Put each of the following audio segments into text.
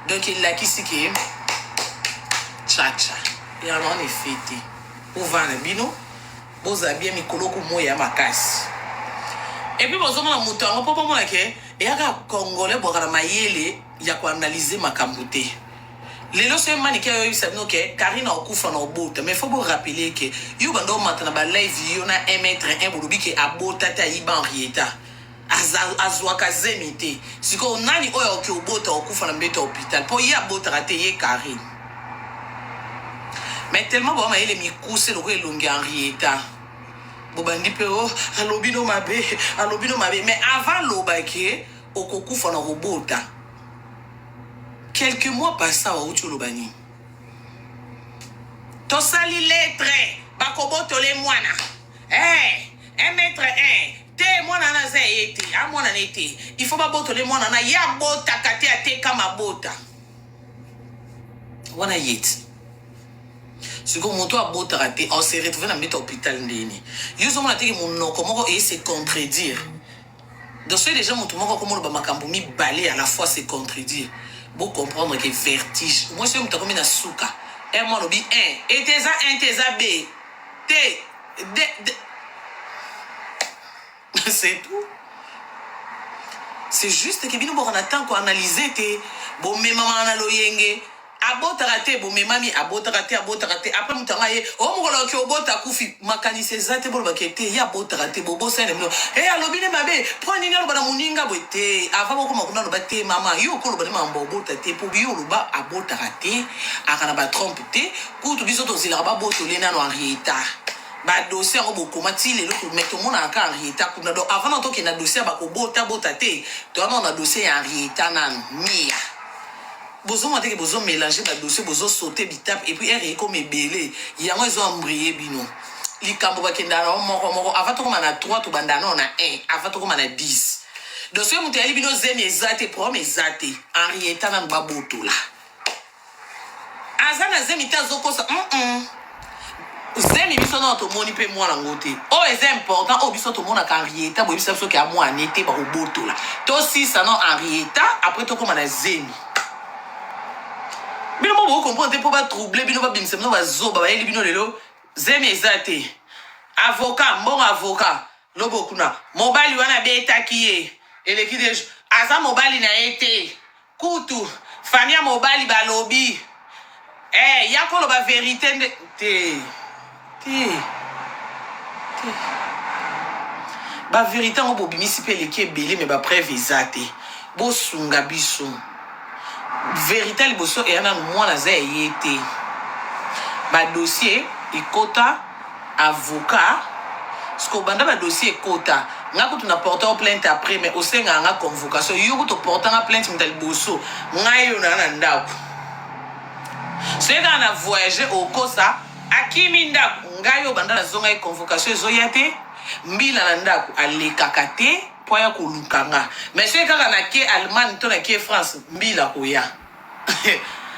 Donc il a qui c'est qui chacha. Il y en a fêté. Pour vendre bino, vous avez bien mis koloko moya makasi. Et puis vous avez mon mouton, on peut pas moi que et y a un Congolais pour la maïele, il y a quoi analyser ma camboute. Les lois sont maniquées, ils savent que Karina au coup fan au bout, mais il faut vous rappeler que you bando maintenant ba live you na 1 mètre 1 bulubi que abo tata iba Henrietta. Azwaka zemite. Si ko nani oyo ki obota au coup fan mbeta hôpital. Pour y abota raté ye Karine. Mais tellement bon maïle mi couse le roi longue Henrietta. Bobandi pe o alobino mabe mais avant l'obake au coup fan au bota. Quelques mois passés à Outulobani. Tosali lettre, bakobo tole moana. 1 mètre 1. Te moana na zayete, a moana nete. Il faut pas botole moana na ya bota kate a te kama bota. Wana yet. Ce que mon toit bota raté, on s'est retrouvé dans le hôpital ndeni. Yuzo mona teki mon nom comment et se contredire. Donc c'est déjà mon tour comment le bamakambo mi balé à la fois se contredire. Pour comprendre que vertige. Moi, je suis comme une souka. Et moi, je dis 1. Et t'es A, 1, t'es A, B. T. D. C'est tout. C'est juste que nous on attend qu'on analyse. Bon, mais maman, on a l'oyenge. Abotarate, bon, mais mamie, abotarate. Après, nous t'en aille. Oh, mon gars, qui au bota koufi. Makani, c'est ça, t'es bon, bakete. Ya abotarate, bobo, c'est le nom. Eh, alobine, ma bé. Prends une ignorance, bana mouninga, boite. Avant, comment on a le bate, maman. Yo, ko, le bana, mambo, botate. Pour yo, le ba, abotarate. Akanaba, trompete. Pour tout, biso, tozi, là-bas, botolena, no, Henrietta. Ba dossier en beaucoup mati les autres mais tout le monde a encore Henrietta kuna do avant en tant qu'il y a dossier ba ko botate toi on a dossier Henrietta nan mia bozo mate que bozo mélanger ba dossier bozo sauter bitap et puis er comme belé yango ils ont embrayé bino likambo ba kenda na moko avant to na 3 to bandana na 1 avant to na 10 dossier mutali bino zemi ezate prom ezate Henrietta nan ba botola azana zemi tazoko sa Zemi biso na to moni pe moi na ngote. Oh c'est important oh biso to mona ka Henrietta bo biso ke a moi anete ba roboto la. To si ça non Henrietta après to comme na Zemi. Bino mo bo comprendre pour pas troubler bino ba bimse no ba zo ba yeli bino lelo. Zemi ezate. Avocat bon avocat lobo kuna. Mobali wana beta kiye. Eleki de aza mobali na été. Kutu famia mobali ba lobby. Yako lo ba vérité te. Ba vérité on bobimisi pe leki belé mais ba preuve ezate bo sunga biso vérité liboso et na mwana za yete ba dossier ikota avocat sko banda ba dossier ikota ngako tuna porter plainte après mais au senga nga convocation yuko to porter nga plainte mtali boso ngayo na ndako c'est quand on a voyagé au Kosa Akimi ndaku ngayo bandana zonga convocation zoyate mbila na ndaku alekakate poya kulukanga mais c'est kaka na ke Allemagne to na ke France mbila koya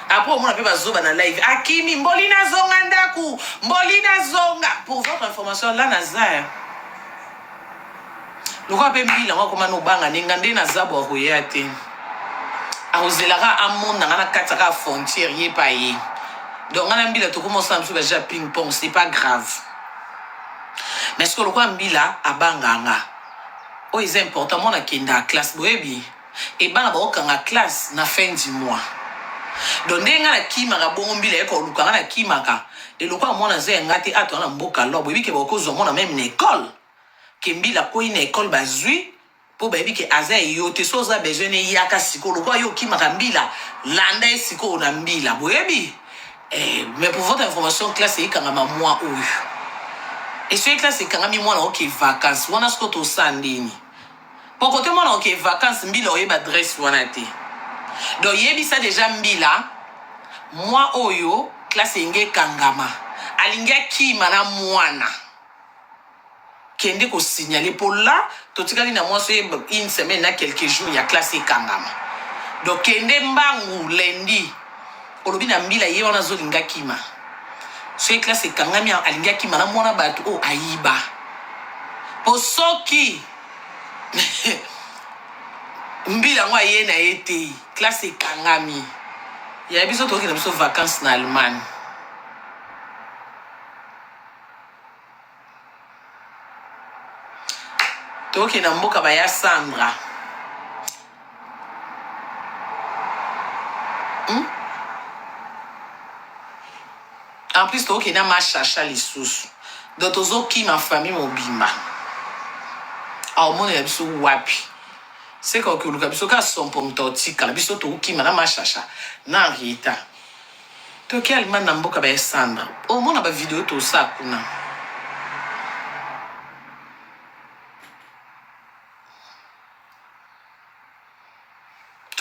après on a pe bazoba na live Akimi mbolina zonga ndaku mbolina zonga pour votre information là Nazar loko pe mbila ngako mano banga ningande na zabo koyate aozelaka amonda ngana kataka frontière yé paye. Donc, on a mis tout commence à faire ping-pong, c'est pas grave. Mais ce que l'on a mis là, à Banganga, oh, c'est important, on a qu'il y a classe, et ben, on a une classe, na fin du mois. Donc, on a qui m'a bon billet, on a qui m'a et le quoi, moi, on a un gâté, on a un beau calor, oui, que beaucoup ont même une école. Qui m'a la une école basée, pour baby que Aza et yo, te soza besoin de yaka siko, le quoi, yo, qui m'a mbila, landa siko, on a mbila, oui, mais pour votre information, classe c'est quand même moi ou et ce classe c'est quand même moi là ok vacances on a ce que au sandini pour côté moi là ok vacances mbila oye adresse wanate donc yebi ça déjà mbila moi oyo classe nge kangama alinga ki mana mwana kende ko signaler pour là totikali na moi c'est une semaine na quelques jours il y a classe kangama donc kende mbangu lundi olobi na mbila ye wana zolinga kima so classe kangami alinga kima na mwana batu o ayiba posoki mbila ngwa ye na ete classe kangami Il y a biso toki na biso vacances en Allemagne. Toki na mboka baya Sandra. En plus toki na ma chacha lisusu. Donc tozo ki ma famille mobimba. Au monde ya biso wapi. C'est quand que le biso ka son pomtoti kala biso toki ma na ma chacha na Rita. Toki Allemagne na mboka baya Sandra. Au monde ba vidéo to sa kuna.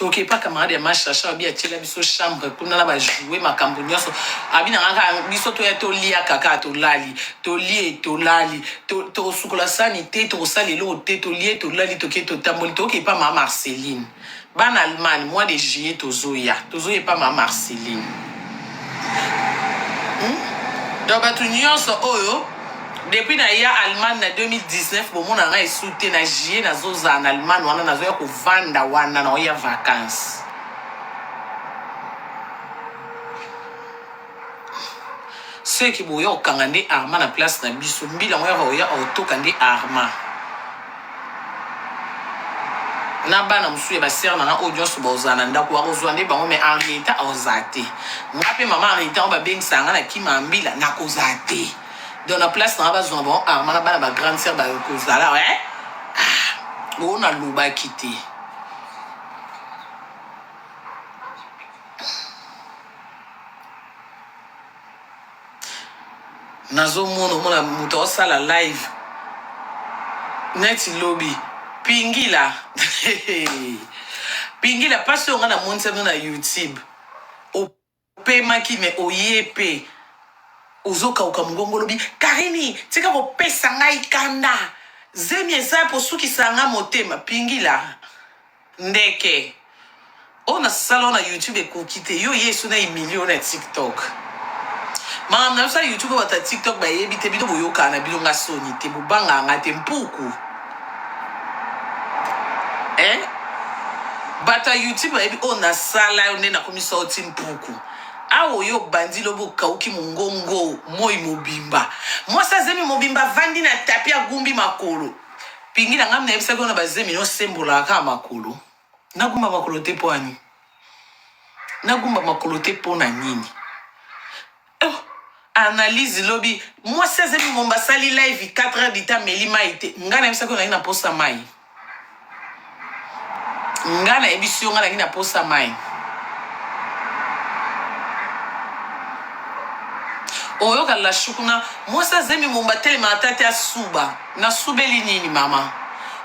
Ok, pas camarade ma chacha bien tela biso chambre kuna na ba jouer makambo nyonso abina ngaka biso to ya to lia kaka to lali to lie to lali to sukola sani te to sali lo te to lie to lali to ke to tamboli to ke pas ma Marceline ban Allemagne mois de juillet to zoya pas ma Marceline donc ba tu nyonso oyo depuis na ya Allemagne na 2019 bon na ngai soute na juillet na zoza en Allemagne wana na zoya ko vanda wana na ya vacances ceux qui boyo kangande arma na place na biso mbila moya ya auto kande arma na bana musuye ba ser na audience bozana ndako wa kozwande bango mais en réalité ozate ngape mama en réalité on ba bengsa nga na kimambila na kozate dans la place na ba zwa bon arma na bana ba grande sœur ba kozala ouais on a loba quitté nazo mona muto osala live net lobby pingila pingila parce on a monté na YouTube o pema ki me oyepe ozoka ukamungongo lobi Karini tika ko pesa ngai kanda zemi eza po suki sanga motema pingila ndeke ona salon na YouTube ekokite yo yesu na million na TikTok mam na sa YouTube wata TikTok ba yebi te bido boyoka na bilonga soni te bubanga ngate mpuku bata YouTube ba yebi ona sala one na komisa oti mpuku awo yo bandi lobo kauki mungongo moi mobimba moi sa zemi mobimba vandi na tapia gumbi makolo pingila ngam na ebisa kona bazemi no sembola ka makolo nagumba makolo te poani nagumba makolo te pona nini analyse lobby moi sa zemi momba sali live 4 heures du temps melima ite ngana ebisa kona ina posta mai ngana ebisi ngana ina posta mai oyo kala shukuna moi sa zemi momba telema atati asuba na subeli nini mama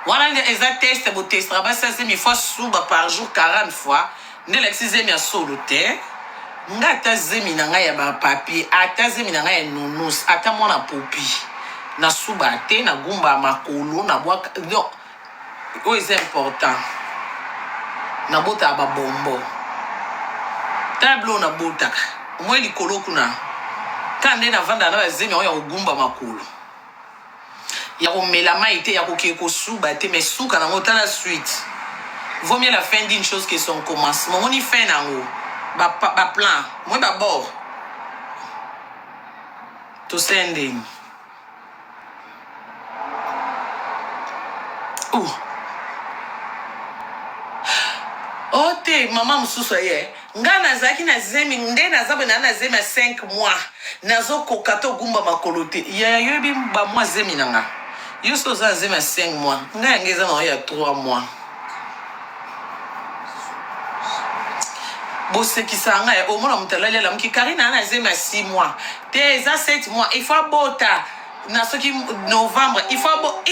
wana nde eza test bo test raba sa zemi fois suba par jour 40 fois nde la zemi a solo te nga ta zemi na nga ya ba papier ata zemi na nga ya nunus ata mwana popi na suba te na gumba makolo na bwa non o c'est important na bota ba bombo tableau na bota moi likolo kuna kande na vanda na zemi ya gumba makolo ya komela mai te ya kokeko suba te mais suka na ngota la suite vaut mieux la fin d'une chose que son commencement on y fait nango ba plan moi ba bord to sending ote mama mususu ye nga nazaki na zemi nde nazabe na zemi 5 mois nazo kokato gumba makolo te ya yobi ba mois zemi nanga yo so za zemi 5 mois nga ngeza na ya 3 mois bosekisanga ya omona mutalali la mki Karina na zemi 6 mois te za 7 mois il faut bota na soki novembre il faut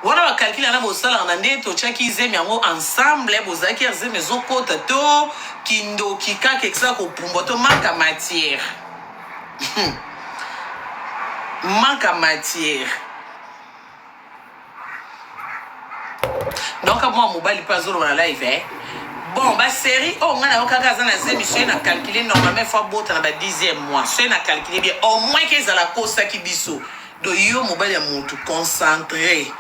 wana ba calculer na bosala na nde to chaki zemi yango ensemble bozaki zemi zokota to kindo kikaka eksa ko pumba to manka matière manka matière donc moi mobile pas zolo na live bon ba série on a okaka za na zemi so na calculer normalement fois bota na ba 10e mois so na calculer bien au moins que za la kosa ki biso do yo mobile ya mutu concentré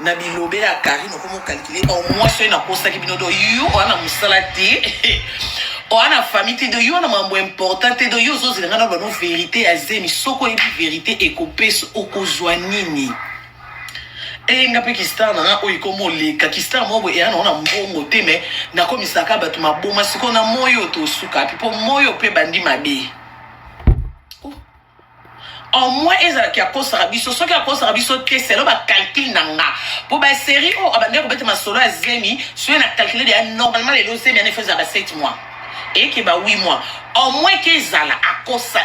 na bilobe ya Karine komo calculer au moins so na kosa ki bino do yo wana musala te o ana famille te de yo na mambo important te de yo zo zilanga na bano vérité azemi soko ebi vérité ekopeso okozwa nini nga pe kistar na oyo komo leka kistar mo boye ana ona mbongo te me na komisaka bato maboma siko na moyo to suka pipo moyo pe bandi mabe au moins ezalaki akosaka biso soki akosaka biso te selo bacalcule na nga po basérie oyo abandi kobeta masolo ya zemi soki na calcule deya normalement lelo zemi ane efezaka 7 mois ekeba 8 mois au moins ke ezala akosa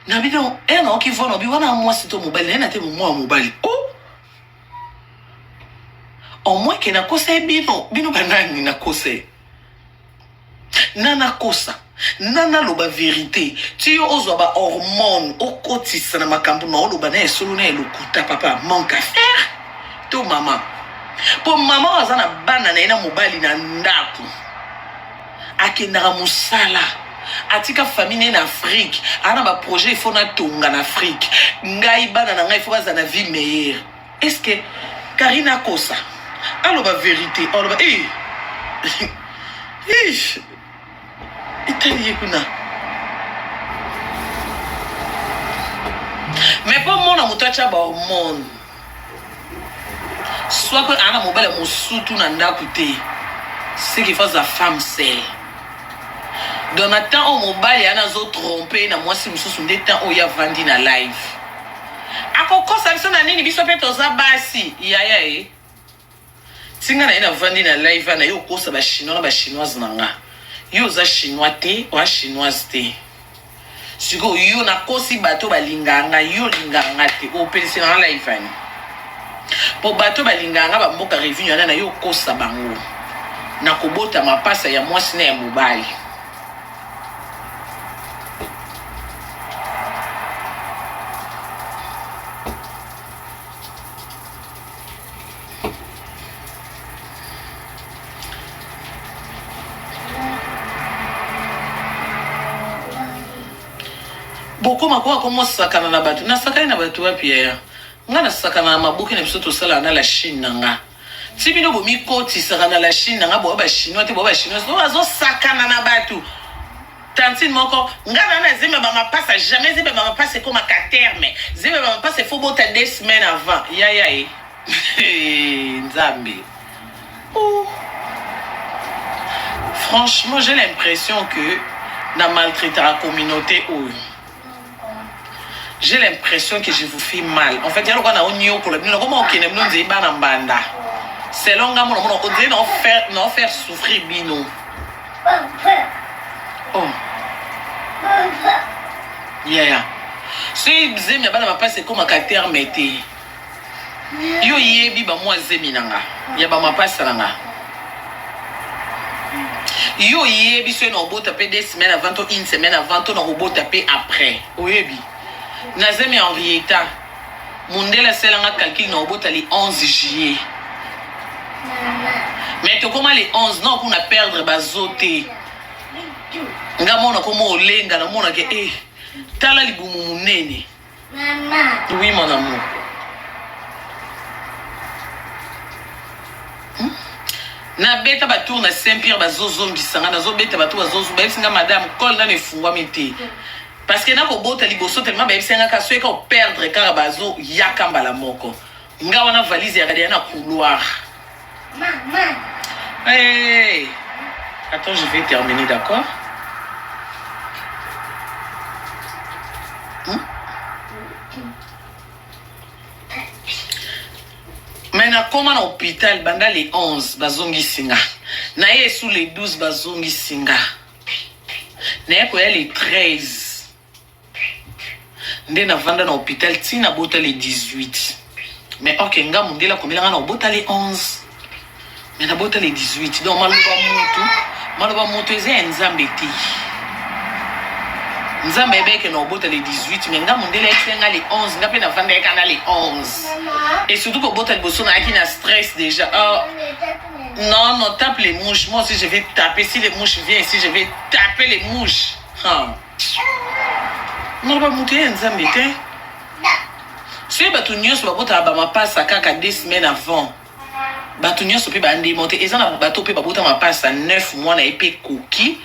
na bino na okivona obi wana mwasi to mobali naye na te momwa ya mobali au moins ke nakosa bino banani nakosa nanakosa nana loba vérité ti yo ozwa ba hormone okotisa na makambo na oloba na esolo na elokuta papa manque à faire to mama po mama aza na bana na ye na mobali na ndako akendaka mosala atika famille na Afrique ana ba projet il faut na tonga na Afrique ngai bana na ngai il faut baza na vie meilleure est-ce que Karina kosa aloba vérité aloba itali kuna mais pas mon mutacha ba hormone soit que ana mobile mosutu na ndakuté c'est qu'il faut sa femme seule dans le temps au mobile yana zo tromper na mwasi mususu nde temps o ya vandi na live akokosa biso na nini biso pe toza basi yaya singa na ina vandi na live na yo kosa ba chinois na ba chinoise na nga yo za chinois te wa chinoise te siko yo na kosi bato balinganga yo linganga te o pelisi na live ani po bato balinganga ba mboka revenu na yo kosa bango na kobota mapasa ya mwasi na ya mobali boko makwa komo sakana na batu na sakana na batu wapi ya nga na sakana na mabuki na biso to sala na la Chine nga tibino bo mikoti sakana la Chine nga bo ba chinois te bo ba chinois so azo sakana na batu tantine moko nga na zime ba mapasa jamais zime ba mapasa comme à terme zime ba mapasa faut bota 2 semaines avant ya nzambe franchement j'ai l'impression que na maltraiter la communauté j'ai l'impression que je vous fais mal. En fait, il y a un onyo pour le bien. Comment on kenne nous dit banambanda. C'est long à mon on dit non faire souffrir bino. Oh. Yeah. Si zemi ya bana mapa c'est comme un caractère mété. Yo yebi ba moi zemi nanga. Ya ba mapa salanga. Yo yebi so no bo taper 2 semaines avant ou 1 semaine avant to no robot taper après. Oyebi. Nazemi Henrietta Mundela selanga calcul na obota les 11 juillet mais to comment les 11 non pour na perdre bazoté nga mona komo olenga na mona ke tala libumu munene maman oui mon amour na beta batour na Saint-Pierre bazozombisanga nazo beta batour bazozo bayesinga madame kol na nefungwa mité. Parce que na ko bota liboso tellement ba esenga ka soeka o perdre car bazo yakamba la moko nga wana valise ya gadia na couloir maman hey attends je vais terminer d'accord maintenant comment à l'hôpital banda les 11 bazongi singa na ye sous les 12 bazongi singa na ko ya les 13 nde na vanda na hôpital tina bota les 18 mais ok nga mundela komela na bota les 11 mais na bota les 18 donc maloba mutu eze nzambe ti nzambe beke na bota les 18 mais nga mundela etenga les 11 nga pe na vanda ekana les 11 et surtout ko bota liboso na aki na stress déjà non tape les mouches moi aussi je vais taper si les mouches viennent ici je vais taper les mouches non pas monter nzambe te si batu nyos ba bota ba mapasa kaka 2 semaines avant bato nyonso pe bandémonte eza na bato pe babota mapasa 9 mois na ye pe koki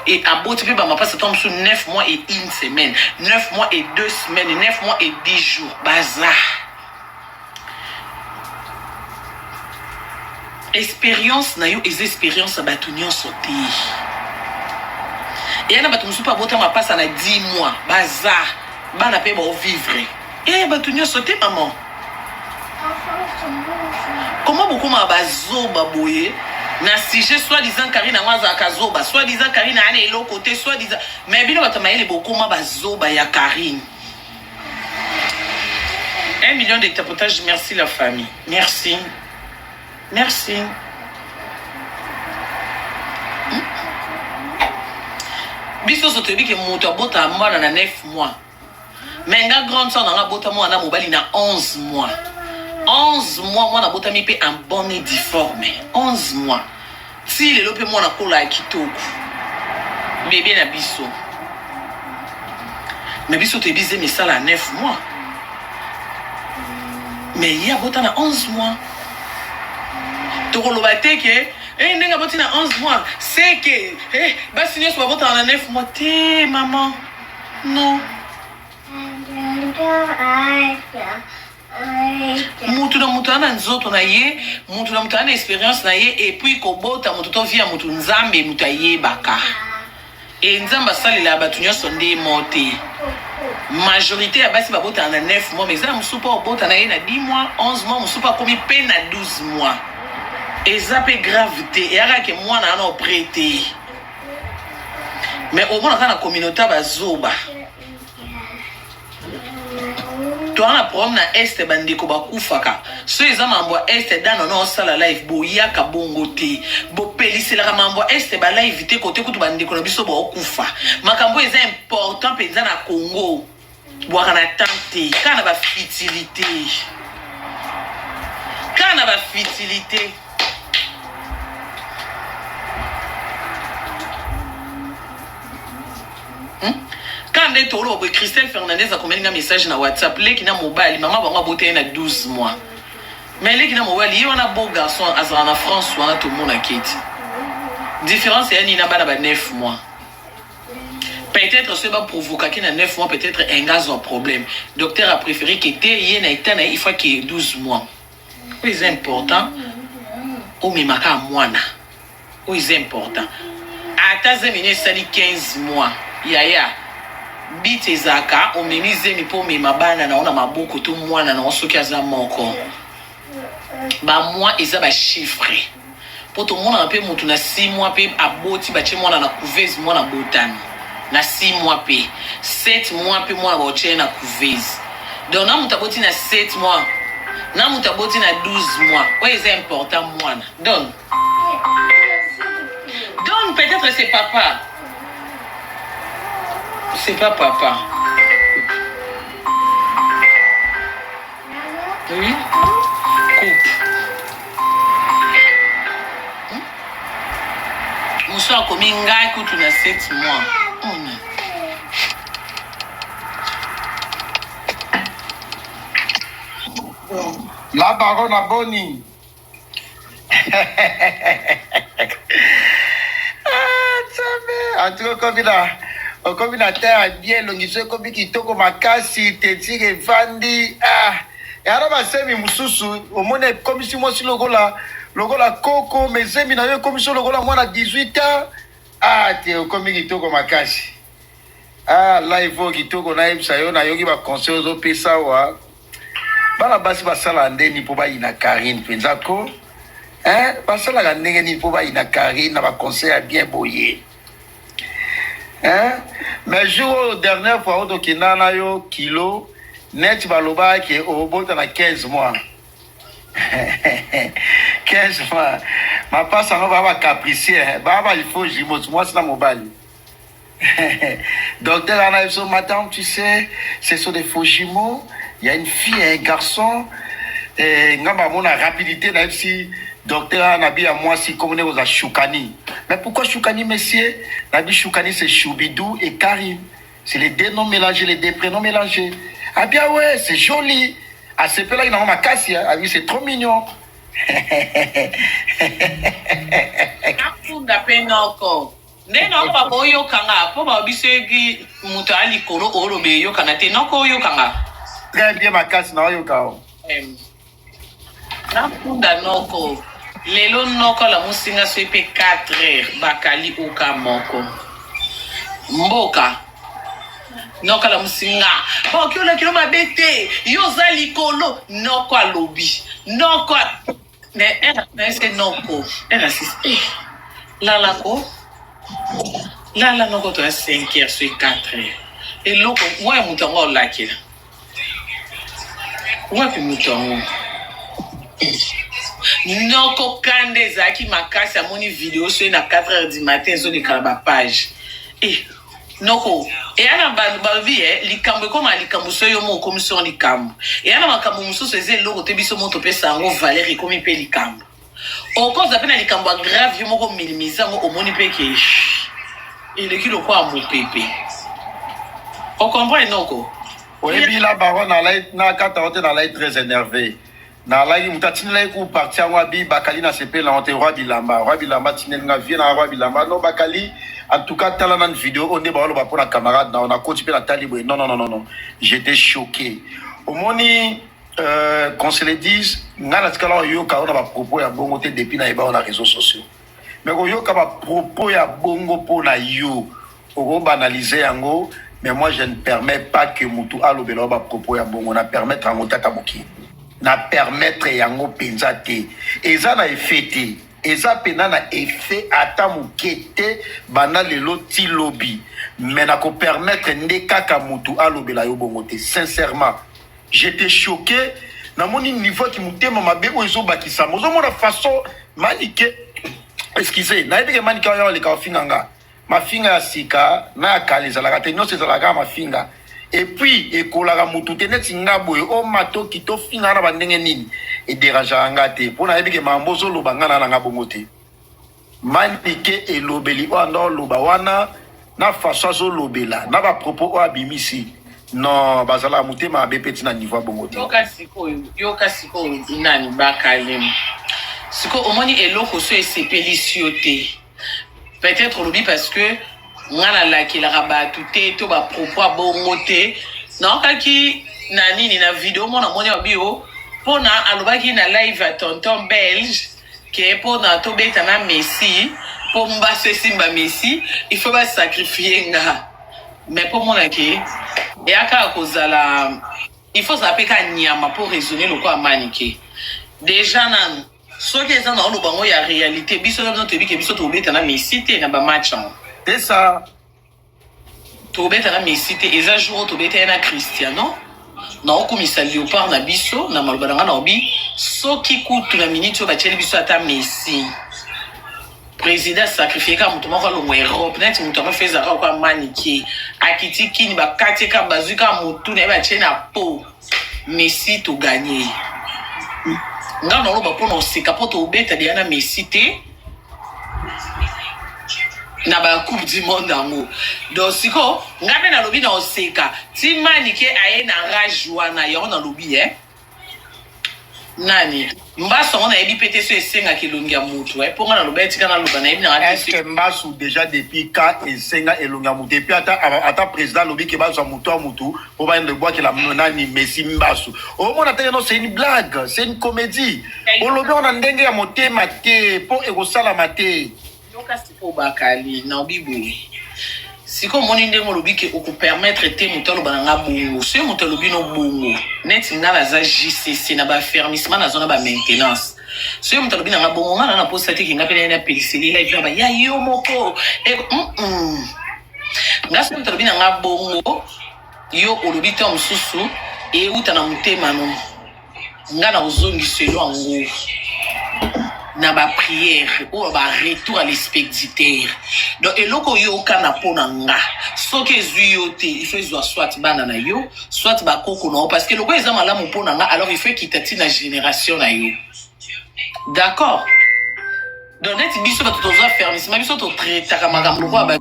et aboti pe bamapasa tombe sur 9 mois et 1 semaine 9 mois et 2 semaines 9 mois et 10 jours baza expérience na yo eza expérience bato nyonso te et na bato mosusu pe abota mapasa na 10 mois baza bana pe baovivre bato nyonso te maman. Comment beaucoup m'a bazoba boye na sujet soi-disant Karine Mwaza kazoba soi-disant Karine allait l'autre côté soi-disant mais bien va tamaye beaucoup m'a bazoba ya Karine 1 million de tapotage. Merci la famille, merci biso sotobi ke moto abota mwana na 9 mois mais nga grande soeur na bota mwana mobali na 11 mois 11 mois, moi, je suis un bon et difforme. 11 mois. Si le lope moi na kola kitoko. Bébé na biso. Mais biso te bise mais ça la 9 mois. Mais il y a bota na 11 mois. To kolobate ke nenga boti na 11 mois. C'est que basi nyo so bota na 9 mois te maman. Non. Mutu na mutu ana nzoto na ye, mutu na mutu ana expérience na ye et puis kobota mutu to via mutu nzambe mutu aye baka. Et nzamba sali la batu nyonso nde monte. Majorité ya basi babota na 9 mois, mais ça musupa obota na ye na 10 mois, 11 mois, musupa komi pe na 12 mois. Et ça peut gravité, et ara ke moi na ana prêté. Mais au moins dans la communauté bazoba. Tu as un problème na est bandeko bakufaka. So eza mambo est dans no sala live boya ka bongo te. Bo pelisela mambo est ba live te côté kutu bandeko na biso ba okufa. Makambo eza important penza na Congo. Boaka na tante, kana ba fertilité. Kana ba fertilité. Quand on est au Christelle Fernandez a commis un message dans WhatsApp, les qui n'a mobile, maman va m'aboter à 12 mois. Mais les qui n'a mobile, il y a un beau garçon en France, soit tout le monde a quitté. Différence, c'est qu'il n'a pas 9 mois. Peut-être ce va provoquer qu'il y a 9 mois, peut-être un gaz un problème. Le docteur a préféré qu'il y ait il faut qu'il y ait 12 mois. C'est important. Ou même à moi. C'est important. À ta zémine, ça dit 15 mois. Yaya. Bite zaka omemize mi po me mabana na ona maboko to mwana na osoki aza moko ba moi eza ba chiffre poto mona pe mutu na 6 mois pe aboti ba che mwana na couveuse mwana botani na 6 mois pe 7 mois pe mwana ba che na couveuse donc na mutaboti na 7 mois na mutaboti na 12 mois ouais c'est important mwana donc peut-être c'est papa. C'est pas papa. Oui. Coupe. Mon soeur a commis un gars qui a 7 mois. La baronne a boni. En tout cas, comme il a terre bien longiso comme qui toko makasi te tire vandi et alors ma semi mususu au monde comme si moi si logola coco mais semi na yo comme si logola moi na 18 ans te comme qui toko makasi là il faut qui toko na ibsa yo na yogi ba conseil zo pesa wa bana basi basala ndeni po ba ina Karine penzako basala ga ndenge ni po ba ina Karine na ba conseil bien boyer. Mais jour dernière fois au Kinana yo kilo net baloba qui au bout de 15 mois 15 mois ma passe on va capricier baba il faut jimos moi c'est dans mobile docteur Anaïs madame tu sais ce sont des faux jumeaux il y a une fille et un garçon et ngamba mona rapidité là si docteur Nabi à moi si comme on est aux Choukani. Mais pourquoi Choukani, monsieur? Nabi Choukani, c'est Choubidou et Karim. C'est les deux noms mélangés, les deux prénoms mélangés. Ah bien ouais, c'est joli. À ce peu-là, il a ma casse, c'est trop mignon. Afunda pe noko. Nde noko ba boyo kanga po ba bisegi muto ali kolo oro be yo kana te noko yo kanga. Très bien makasi na yo kao. Afunda noko. Lelo noko la musinga so pe 4 heures bakali uka moko. Mboka. Noko la musinga. Bo kyo la kilo mabete. Yo za likolo noko alobi. Noko mais c'est noko. Elle Lala ko. Lala noko to 5 heures sur 4 heures. Et loko moi mutongo lakila. Wapi mutongo. Noko kande zaki makasi amoni vidéo sur na 4 heures du matin zo de kalaba page. Noko et ana balvi likambo comme likambo so yo mo commission likambo et ana makambo mususu eze loko te biso moto pesa ngo Valérie comme pe likambo o cause d'appel likambo grave yo moko minimiser ngo omoni pe ke il ki lo kwa mo pepe o comprend noko oyebi la baron na kata hote na lai très énervé na lai mutatini lai ku parti ngwa bi bakali na sepe la honte roi bilamba tinel nga vie na roi bilamba no bakali. En tout cas, dans la vidéo, on est pour la camarade, on a continué la talibre. Non. J'étais choqué. Au moment qu'on se le dise, on a propos à bongo depuis les réseaux sociaux. Mais on a propos à bongo pour la yo. On va analyser en mais moi je ne permets pas que Moutou Alobelo va propos à bongo. On a permettre à Mouta Kabuki. On a permettre à Yango Penzate. Et ça n'a effet. Eza pena na effet ata mukete bana lelo ti lobby mais na ko permettre ndeka mutu alobela yo bongote sincèrement j'étais choqué na moni niveau qui mutema mabe ozo bakisa mozo mona façon manike excusez na ebike manika yo le ka finanga mafinga ya sika na kaliza la kate nyose za la ma finga et puis ekolaka mutu teneti ngabo o mato kito finga na bandenge nini et dérangeant ngate pour na ebike mambozo lo bangana na ngabongote manike e lobeli o ndo loba wana na façon zo lobela na ba propos o abimisi non bazala mutema bepeti na niveau bongote yoka siko nani bakalem siko omoni eloko so esepelisiyote peut-être lobi parce que ngana lakila rabatu te to ba propos bongote non kaki nani ni na vidéo mona moni obio pona alobaki na live à tonton belge qui pona to beta na Messi pour mbasse simba Messi il faut pas sacrifier nga mais pour mon aki et aka kozala il faut s'apeka nyama pour raisonner le quoi maniquer déjà nan so que ça na lo bango ya réalité biso na to biki biso to beta na Messi te na ba match c'est ça to beta na Messi te eza jour to beta na Cristiano na okumisa Léopard na biso na malobanga na obi soki kutu na minute ba tsheli biso ata Messi président sacrifié ka mutu moko lo Europe net mutu ma feza ka kwa maniki akiti kini ba katika bazuka mutu na ba tshena po Messi to gagner nga na lo ba pona osika po to beta dia na Messi te na ba coupe du monde amour donc siko ngabe na lobi na oseka ti manike aye na rage wana yo na lobi nani mbaso on a ebi pété sur esenga kilongia mutu pour na lobi tika na loba na ebi na est-ce que mbaso déjà depuis quand esenga elongia mutu depuis ata président lobi ke bazo mutu pour ba le bois que la nani Messi mbaso au moins attends non c'est une blague c'est une comédie on lobi on a ndenge ya motema te pour ekosala mate siko bakali na bibu siko moni ndenge lobi ke oku permettre te mutalo bananga bongo so mutalo bino bongo net ngala za JCC na ba fermissement na zona ba maintenance so mutalo bina nga bongo ngala na posta te kinga pele na peliseli live ba ya yo moko ngaso mutalo bina nga bongo yo olobi te msusu e uta na mutema no ngana uzongiselo ango na ba prière ou ba retour à l'expéditeur donc eloko yo kana pona nga soki ezuyo te il faut ezwa soit bana na yo soit ba koko na parce que loko eza malamu pona nga alors il faut kitati na génération na yo d'accord donc net biso ba tozo fermissement biso to traiter ka makambo ko ba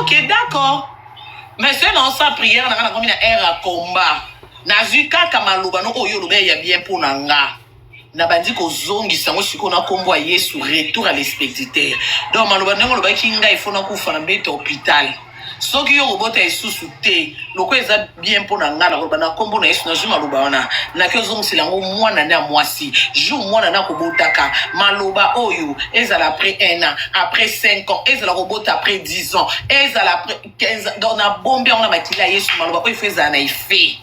ok d'accord mais c'est dans sa prière na comme na era combat nazui kaka maloba no oyo lobe ya bien pour nanga na bandi ko zongi sango siko na kombo ya Yesu retour à l'expectateur donc maloba ngo loba kinga il faut na kufa na mbete hôpital soki yo robota esusu te loko eza bien pour nanga na loba na kombo na Yesu na juma loba wana na ke zongi silango mwana na mwasi jour mwana na ko botaka maloba oyo ezala après 1 an après 5 ans ezala robota après 10 ans ezala après 15 ans donc na bombe on a makila Yesu maloba oyo feza na ife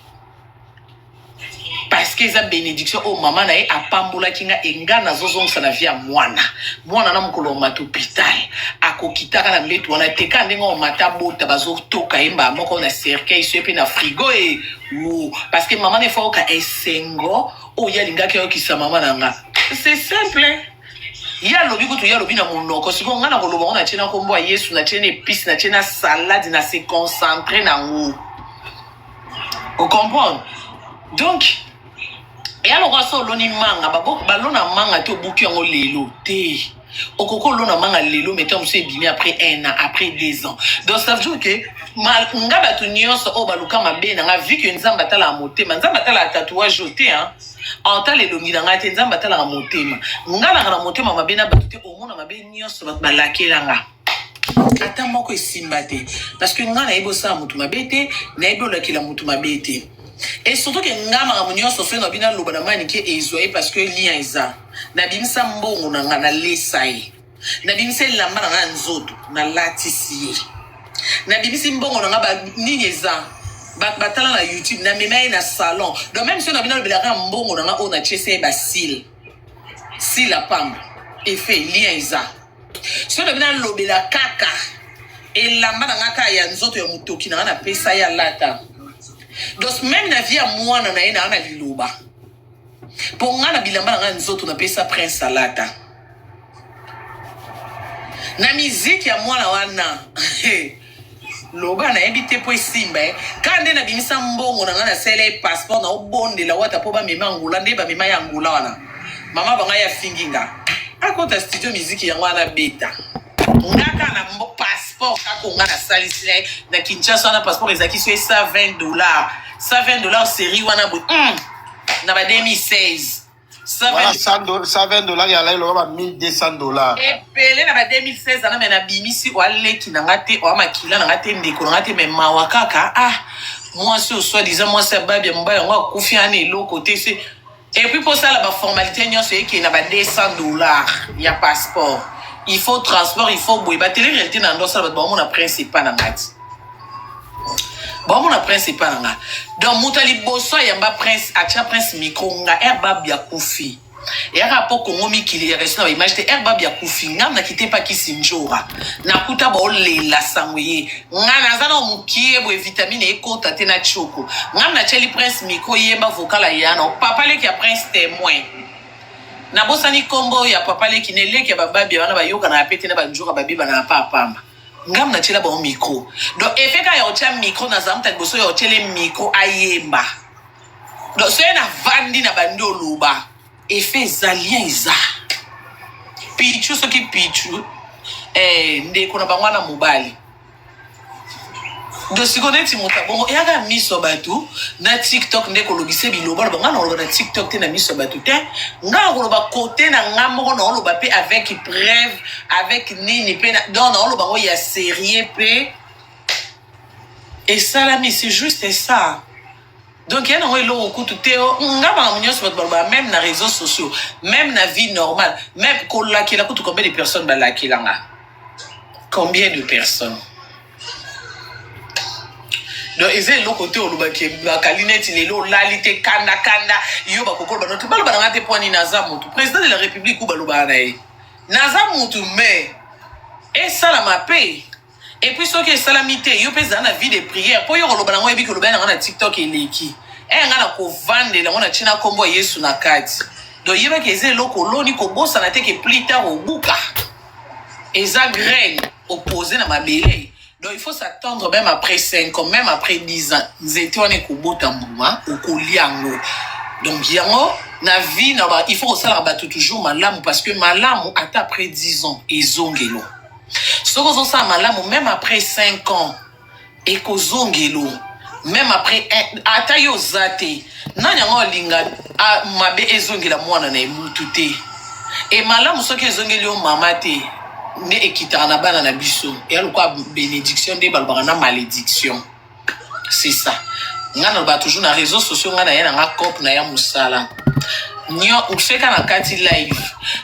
parce que eza bénédiction o mama na ye apambola kinga enga na zozongisa na via mwana na mukolo mata hôpital akokitaka na mbetu wana teka ndenge o mata bota bazotoka yemba moko na cercueil so pe na frigo e wo parce que mama ne faut ka esengo o ya linga ke okisa mama nanga c'est simple ya lobi kutu ya lobi na monoko siko ngana koloba ona tena kombo ya Yesu na tena épice na tena salade na se concentrer na ngo vous comprenez donc et alors on sort loni manga babo balona manga to buki yango lelo te okoko lona manga lelo mettons c'est bimi après 1 an après 2 ans donc ça veut dire que nga batu nyonso o baluka mabe na nga vu que nzamba tala motema nzamba tala tatouage oté hein en tal elongi na nga te nzamba tala motema nga na motema mabe na batu te omona mabe nyonso balakelanga ata moko esimba te parce que nga na ebosa mutu mabe te na ebolakila mutu mabe te. Et surtout que ngama ngamunyo so fait no bina loba na mani ke ezoye parce que lien eza na bimisa mbongo na ngana lesai na bimisa lamba na nzoto na latisi na bimisa mbongo na ngaba nini eza batala na YouTube na memaye na salon donc même si on a bina lobela ka mbongo na nga ona chese ba sil la pamba et fait lien eza si on a bina lobela kaka et lamba na ngaka ya nzoto ya mutoki na pesa ya lata. Donc même na vie à moi na ina ana liloba pour ngana bilamba na nzoto na pesa prince salata na musique ya moi na wana loba na ebite po simba kande na bimisa mbongo na ngana sele passeport na obonde la wata po ba mema ngula nde ba mema ya ngula wana mama banga ya finginga akota studio musique ya wana beta ngaka na passeport kako ngana salisile na Kinshasa na passeport ezaki so $120 $120 série wana bu na ba 2016 $120 ya la lo ba $1200 et pelé na ba 2016 na mena bimisi waleki na ngate o makila na ngate ndeko na ngate mema wakaka moi c'est soit disant moi c'est babia mbaya ngwa kufiane lo côté c'est et puis pour ça la ba formalité nyonso yeki na ba $200 ya passeport. Il faut transport, il faut bouer. Bah, télé-réalité, dans ça, bah, on a principal dans la on a principal dans la donc, Moutali Bosso, il y a un prince, Acha Prince Micro, on a Herba Biakoufi. Et un rapport qu'on a qui est resté dans l'image de Herba Biakoufi, n'a quitté pas qui s'injora. N'a kuta ba ole la sanguye. N'a zana mukie bo vitamine e ko tatena choko. N'a cheli Prince Micro yeba vocal à yana. Papa le qui a prince témoin. Na bosani kombo ya papa le kinele ke bababi bana ba yoka na pete na banjura babi bana pa pamba ngam na chela ba micro donc efeka ya ocha micro na zamta boso ya ochele micro ayemba donc so na vandi na bando luba efe zalien iza pichu so ki pichu ndeko na bangwana mobali de sigoneti mutabongo yaga miso batu na TikTok ndeko lobise biloba bangana oloba na TikTok te na miso batu te nga oloba côté na ngamo na oloba pe avec preuve avec nini pe donc na oloba ngo ya sérieux pe et ça là mais c'est juste ça donc il y a un lo okutu teo nga ba munyoso batu même na réseaux sociaux même na vie normale même kola kila kutu combien de personnes ba la kilanga combien de personnes. Donc ils ont le côté où le calinette il est là l'alité kanda yo ba kokolo ba notre balo ba ngate point Nazamutu président de la République ou baloba nae Nazamutu mais et ça la mapé et puis ce qui est salamité yo pesa na vie de prière pour yo loba na ngoyebi ko loba na TikTok eleki ngana ko vande na ngona china kombo Yesu na kati donc yeba ke ze loko loni ko bossa na te ke plus tard au buka eza graine opposé na mabele. Donc il faut s'attendre même après 5 ans, même après 10 ans. Nous étions en Ekobotambuma, au Koliango. Donc yango, na vie, il faut aussi la battre toujours malamu parce que malamu ata après 10 ans, ils ont gelo. Ce qu'on ça malamu, même après 5 ans, ekozongelo même après ata yo zate nani yango olinga mabe ezongela mwana na emutu te e malamu soki ezongeli yo mama te nde ekitaka na bana na biso eya lokwa bénédiction nde balobaka na malédiction c'est ça nga naloba toujours na réseaux sociaux nga na ye nanga cope na ya mosala useka na kati live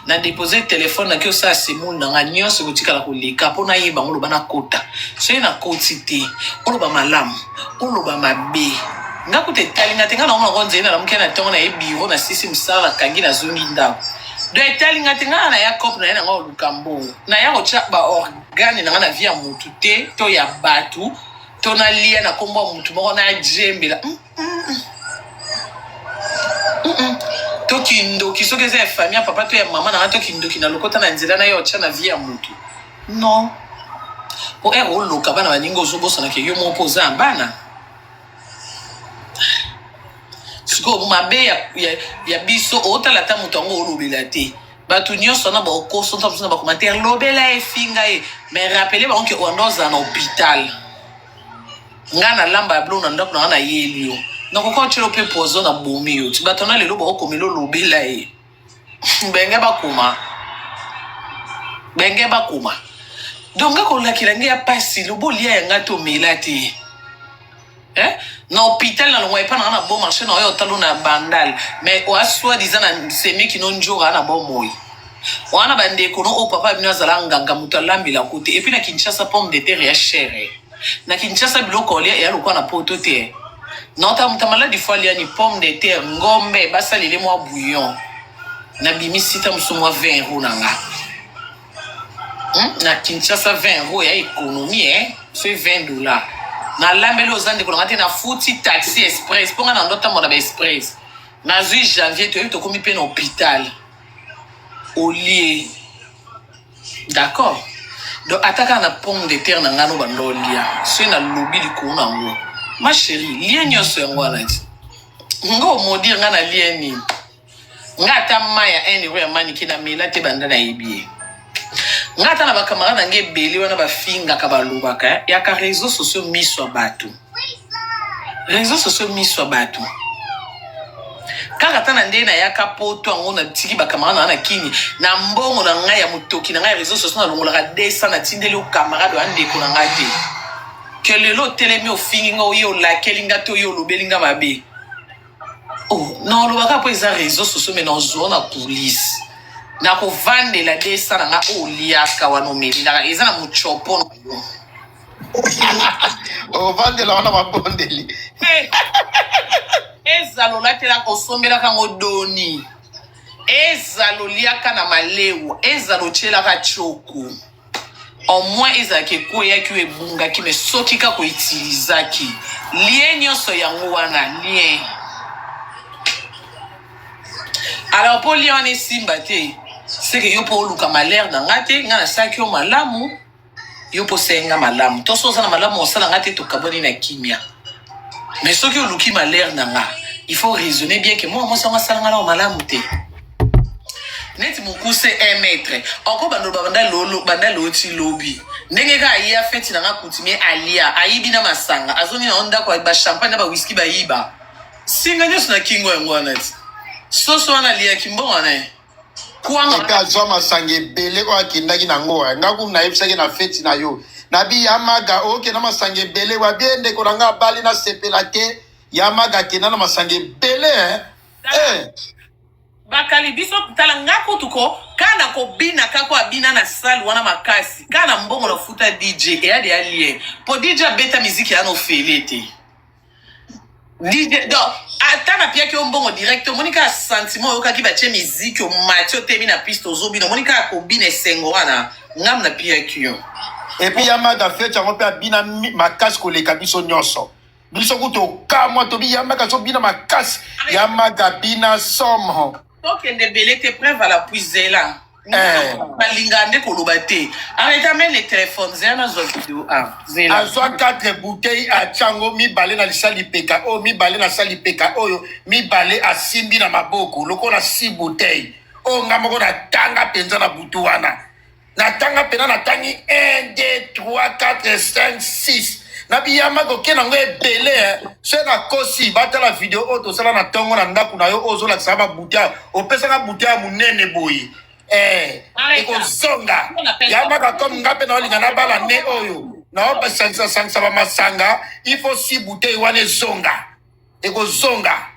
na déposer téléphone na ki osala semule nanga nyonso ekotikala koleka mpo nayeba ngo oloba na kota soki na koti te oloba malamu oloba mabe nga kuta etali nga te nga naomona ngo nzeli na lamuki na ntongo na ye biro na sisi mosala kangi nazongi ndako do etali nga te nga na ya cope na ye nanga oluka mbongo na ya kotya baorgane nanga na vie ya motu te to ya bato to nalia na kombo ya motu moko najembela to kindoki soki eza ya famille ya papa to ya mama nanga to kindoki na lokota na nzela na ye otya na vie ya motu non po ere oloka bana baningi ozobosanaka yo moko mpo oza ya bana sikoyo mabe ya biso otala ata moto yango olobela te bato nyonso wana baokoso nta mosuna bacommentaire lobela efinga ye mais rappele bango ke wanda ozala na hôpital nga na lamba ya bilo na ndako nanga na yeli yo nakoka otyela mpe pozo na bomi yo ti bato na lelo baokomela olobela ye benge bakoma donc nga kolakela nge ya pasi lobolia yanga tomela te na hôpital na longwa epa nanga na bon marché na oyo otalo na bandal mais oaswa diza na semeki no njoka na bomoi wana bandeko no o papa bino azala nganga moto alambela kote epuis na Kinshasa pomme de terre ya chere na Kinshasa biloko olia eya lokwa na poto te nota muta maladi fo alia ni pomme de terre ngombe basalele mwa bouillon na bimisita mosu mwa 20 euros nanga na Kinshasa 20 euros ya économie so $20 na lambeli oza ndeko nanga te na futi taxi express mpo nga na ndo tambola ba express na zwi janvier toyebi tokomi mpe na hôpital olie d'accord donc ataka na pomme de terre na nga no bando olia soki nalobi likolo nango ma chérie lie nyonso yango wana ti nga omodire nga na lie nini nga ata mai ya 1 euro ya maniki na mela te banda nayebi ye nga ata na bacamarade nange ebele wana bafingaka balobaka yaka réseaux sociaux miso ya bato kaka ata na nde nayaka poto yango natiki bacamarade nanga na kini na mbongo na ngai ya motoki na ngai ya réseaux sociaux nalongolaka 200 natindeli ocamarade oya ndeko na ngai te ke lelo otelemi ofingi nga oye olakeli nga te oye olobeli nga mabe na olobaka mpo eza réseaux sociaux me na ozwa na police na kovandela 200 na nga oliaka wana omelilaka eza na mochopo na yo ovandela wana mabondeli ezala olatelaka osombelaka ngo doni ezala oliaka na malewa ezala otyelaka tshoko au moins ezalaki ekoyaki oyo ebungaki me soki kaka oitilizaki lien nyonso yango wana lien alors mpo lien wana esimba te seke yo mpo oluka malere na nga te nga nasalaki yo malamu yo mpo osenga malamu to so oza na malamu osala nga te tokaboni na kimia mais soki oluki malere na nga il faut raisonner bien ke mwa mwasi yango asalanga na malamu te neti mokuse 1 mètre encore banda loti lobi ndenge ka ayi afeti na nga coutumier alia ayibi na masanga azongi na ndako ba champagne na ba whisky bayiba singa nyonso na kingo yango wana ti soso wana lia kimbongo na kuanga ka zwa masanga ebele oyo akendaki nango nga kumu nayebisaki na feti na yo nabi yamaga oke na masanga ebele wabie ndeko na nga bali na sepela te yamaga akenda na masanga ebele bakali biso tala nga kutuko kana kobina kako abina na salle wana makasi kana mbongo na futa DJ eyade alie po DJ beta musique ya no felete DJ do atana pia ki mbongo direct monika sentiment yo kaki bache musique o matio temi na piste ozobina monika kobina sengo wana ngam na pia ki yo et puis yamaga fete yango pe abina makasi koleka biso nyonso biso kuto kamwa tobi yamaga so bina makasi yamaga bina somo tokende bele te preuve à la puisela balinga nde koloba te arrête amène les téléphones zena zo vidéo zela azwa 4 bouteilles achango mibale na lisali peka o mibale na sali peka oyo mibale asimbi na maboko lokola 6 bouteilles o ngamoko na tanga penza na butu wana na tanga pena na tangi 1 2 3 4 5 6 na biyama ko kena ngo ebele so na kosi bata la video auto sala na tongo na ndaku na yo ozo la saba butia opesa ka butia munene boyi eko zonga yama ka comme ngape na olinga na bala ne oyo na oba sansa ba masanga il faut si bouteille wane zonga eko zonga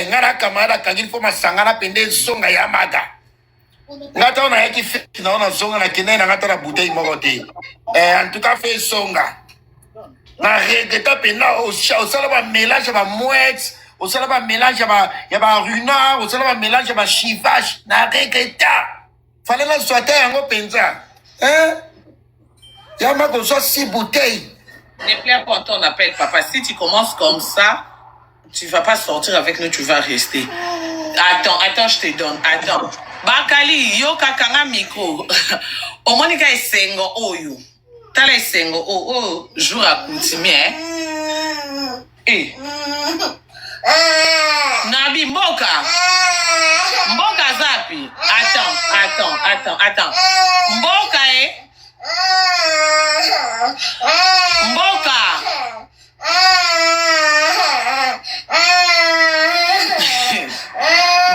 ngara kamara kangili fo masanga na pende zonga yamaga ngata ona yaki feti na ona zonga na kene na ngata na bouteille moko te en tout cas fait zonga na regreta pena au sala ba mélange ba mouette au sala ba mélange ya ba runard au sala ba mélange ba chivage na regreta fallait la soiter yango penza yama ko so 6 bouteilles. Ne plaît pas ton appel papa, si tu commences comme ça tu vas pas sortir avec nous, tu vas rester. Attends, je te donne. Attends. Bakali, yo kakanga micro. Omonika esengo oyo. Tala esengo jour à coutumier. Nabi Mboka. Mboka zapi. Attends. Mboka Mboka.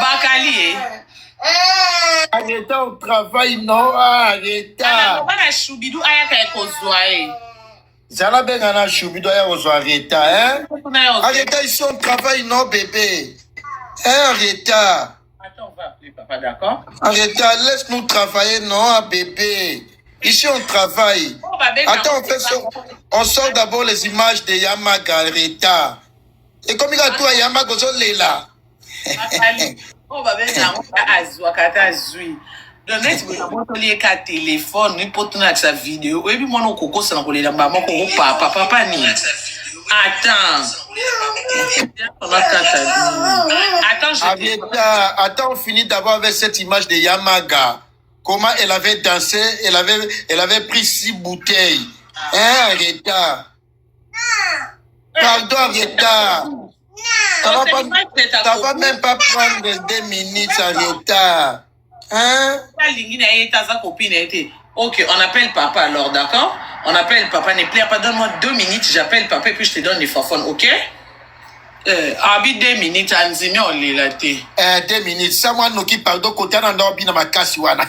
Bakali arrêtez au travail non arrêtez bana chubidou ayaka ekozwae zala benga na chubidou aya kozwa arrêtez arrêtez ici on travaille non bébé arrêtez. Attends, on va appeler papa, d'accord? Arrêtez, laisse-nous travailler non bébé. Ici on travaille. Attends, on sort d'abord les images de Yamaga Reta. Et comme il a tout à Yamaga, on est là. On va bien azwa kata zui. Donc net me montre les quatre téléphones, ni pour tourner sa vidéo. Et puis moi non koko ça na kolela maman ko papa ni. Attends. Attends, on finit d'abord avec cette image de Yamaga. Comment elle avait dansé, elle avait pris 6 bouteilles. Reta. Pardon, Reta. Ça va même pas prendre 2 minutes, Reta. Ok, on appelle papa alors, d'accord? On appelle papa, ne plaît pas, donne-moi 2 minutes, j'appelle papa et puis je te donne les forfaits, ok? Abi 2 minutes, Anzimi, on l'a laté. 2 minutes, ça moi, nous qui pardon, côté on a bien ma casse, wana.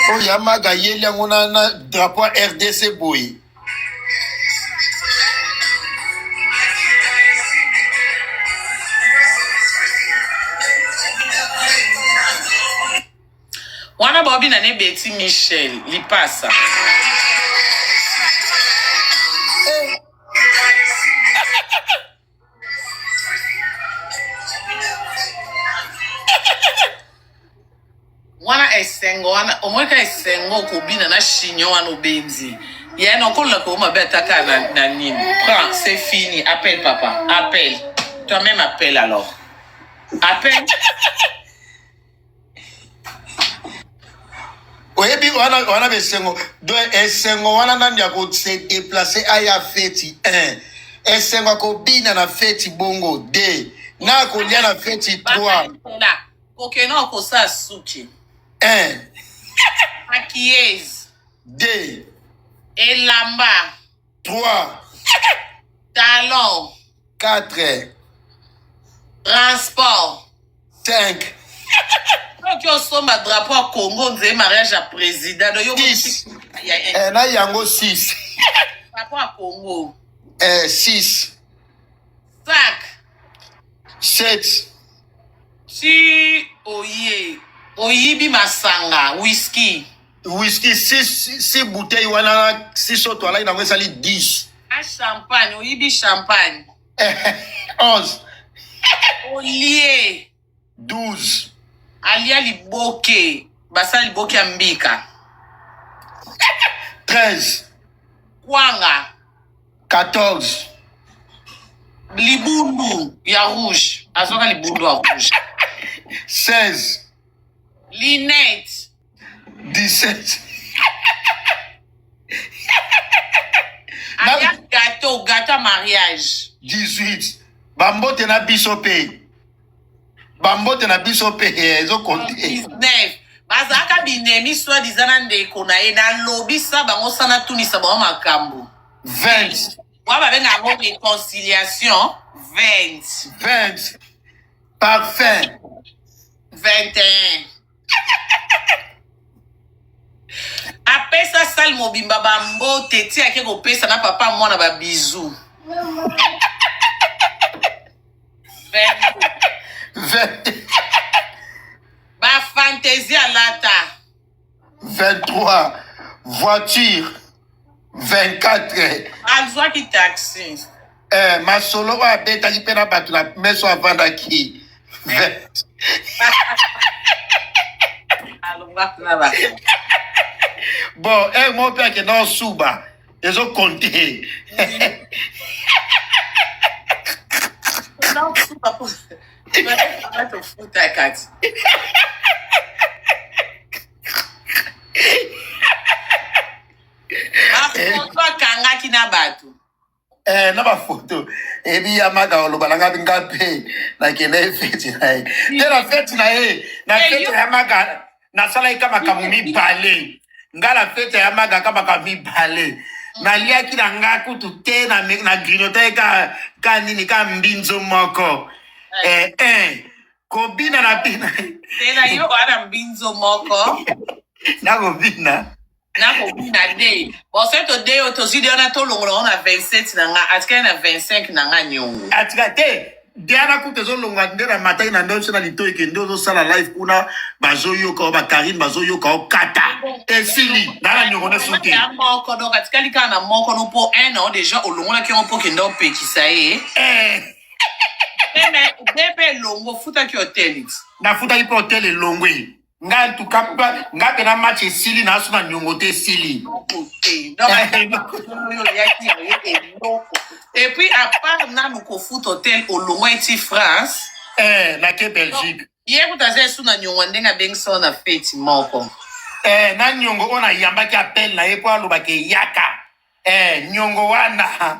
Oh, Yamaga, yeli, on a un drapeau RDC boy. Wana Bobby na ne Betty Michel, li passa. Wana esengo, wana omweka esengo kubina na shinyo wana benzi. Ya non kola ko ma beta ka na nini. Prends, c'est fini, appelle papa, appelle. Toi-même appelle alors. Appelle. Oyebi wana besengo do esengo wana nani ya ko se déplacer aya feti 1 esengo ko bina na feti bongo 2 na ko lia na feti 3 là kokeno ko sa suki 1 maquilleuse 2 elamba 3 talon 4 transport 5 qui au sommet drapeau à Congo, on mariage à président. 6 na yango 6 drapeau à Congo 6 sac 7 si oyibi masanga whisky 6 bouteilles wana 6 autres là il en sali 10 a champagne oyibi champagne 11 olie 12 alia liboke basa liboke ambika 13 kwanga 14 libundu ya rouge azoka libundu ya rouge 16 linette 17 alia gâteau à mariage 18 bambote na biso pe Bambote na biso pe ezo compter. 19. Bazaka binemi soit disant ndeko na ye na lobby sa bango sana tunisa bango makambo. 20. Wa ba benga ngo réconciliation 20. 20. Parfait. 21. Apesa sal mobimba bambote ti ake kopesa na papa mwana ba bisou. 20. Ba fantaisie alata. 23. Voiture. 24. Alzwa ki taxi. Masolo wa beta ki pena batu na meso avanda ki. 20. Bon, mon père qui est dans Souba, ils ont compté. Non, Souba pour. Tu vas te foutre à 4. Kanga kina batu. Na ba photo. Et puis yamaga oloba nga bingape na kene feti na e. Tena feti na e. Na feti yamaga na sala kama kamumi bale. Ngala feti yamaga kama kamumi bale. Na liaki na nga kutu te na grinote ka nini ka mbinzo moko. Kobina na bina. Tena yo ana mbinzo moko. Na kobina. Na kobina day. Bon c'est to day otozidi ona to longo on a 27 na nga atika na 25 na nga nyongo. Atika te diana kutu zo longo ndera matai na ndo na lito ikende zo sala live kuna bazoyo ko ba Karine bazoyo ko kata. Esili na nyongo na suki. Ya moko donc atika lika na moko no po un an déjà au longo na ki on po kendo pe ki sa e. Mais bébé longo futa ki hotel. Na futa ki hotel longo. Nga tukapa nga pena match esili na suna nyongo te sili. Et puis à part na nous foot hôtel au loin ti France. Na ke Belgique. Hier vous avez suna nyongo ndenga bengso na fete moko. Na nyongo ona yamba ki appel na ye po aloba ke yaka. Nyongo wana.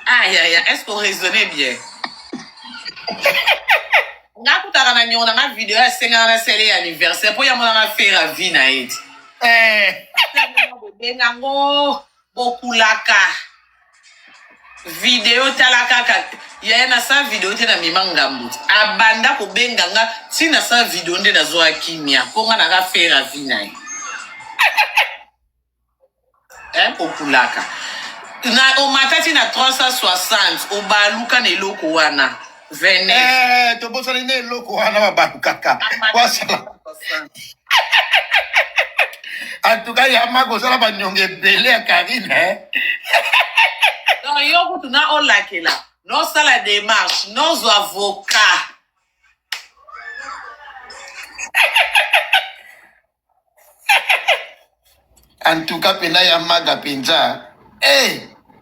Aïe, aïe, est-ce qu'on raisonnait bien? On a coupé la vidéo à 5 ans de anniversaire pour y avoir fait la vie naïd. Beaucoup laka. Vidéo talaka. Il y a une sa vidéo qui est mimanga mbout. Abanda ko benganga si na sa vidéo nde na zo akimia. Ko nga na fait la vie naïd. Populaka. Na o matati na 360 o baluka na eloko wana 29 to bosali na eloko wana babalukaka wasala en tout cas yama kosala banyonge ebele ya Karine donc yo kutu na olakela no sala démarche no zo avocat en tout cas pena yamaga penza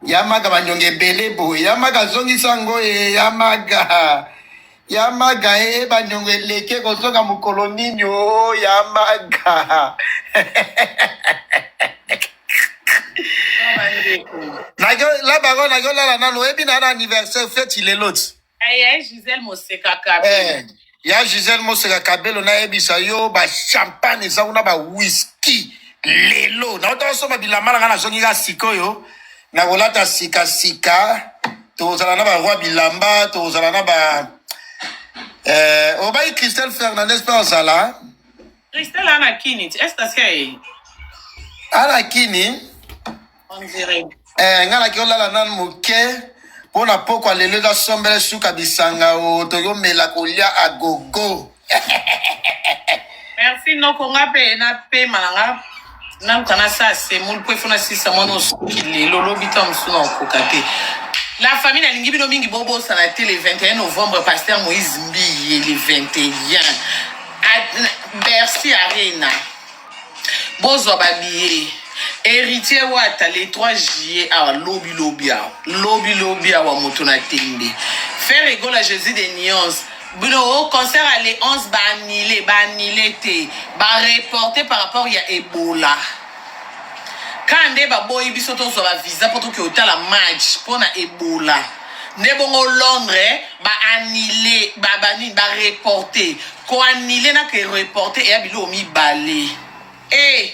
yamaga banyonge ebele boye yamaga zongisa ngo yamaga banyonge eleke kozoka mokolo nini yamaga la bango nakolala nano oyebi na anniversaire feti lelo ti Gisèle Moseka Kabelo ya Gisèle Moseka Kabelo nayebisa yo bachampagne eza kuna bawhiski lelo naotosoma bilamba na nga nazongi ka sikoyo na kolata sika tozala na baroi bilamba tozala na ba obai Christelle Fernandez pe ozala Christelle ana kini est-ce que ana kini on dirait nga na kiolala nan moke mpona pokwa lelo ezasombele suka bisanga toyomela kolia agogo merci nokonga pe na pe malanga nam kana sa semul po fona sisa mono skili lolo bitam suna kokate la famille alingi bino mingi bobo sa la télé 21 novembre pasteur Moïse Mbiye le 21 à Bercy Arena bozo babiye héritier wata le 3 juillet à lobby wa moto na tende faire égale à Jésus des nuances. Au concert à les 11 annulé reporté par rapport à Ebola. Quand on a boy biso to so visa pour que hôtel la match pour na Ebola. Ne bongo Londres annulé reporté. Ko annulé na que reporté et abilo mi balé. Eh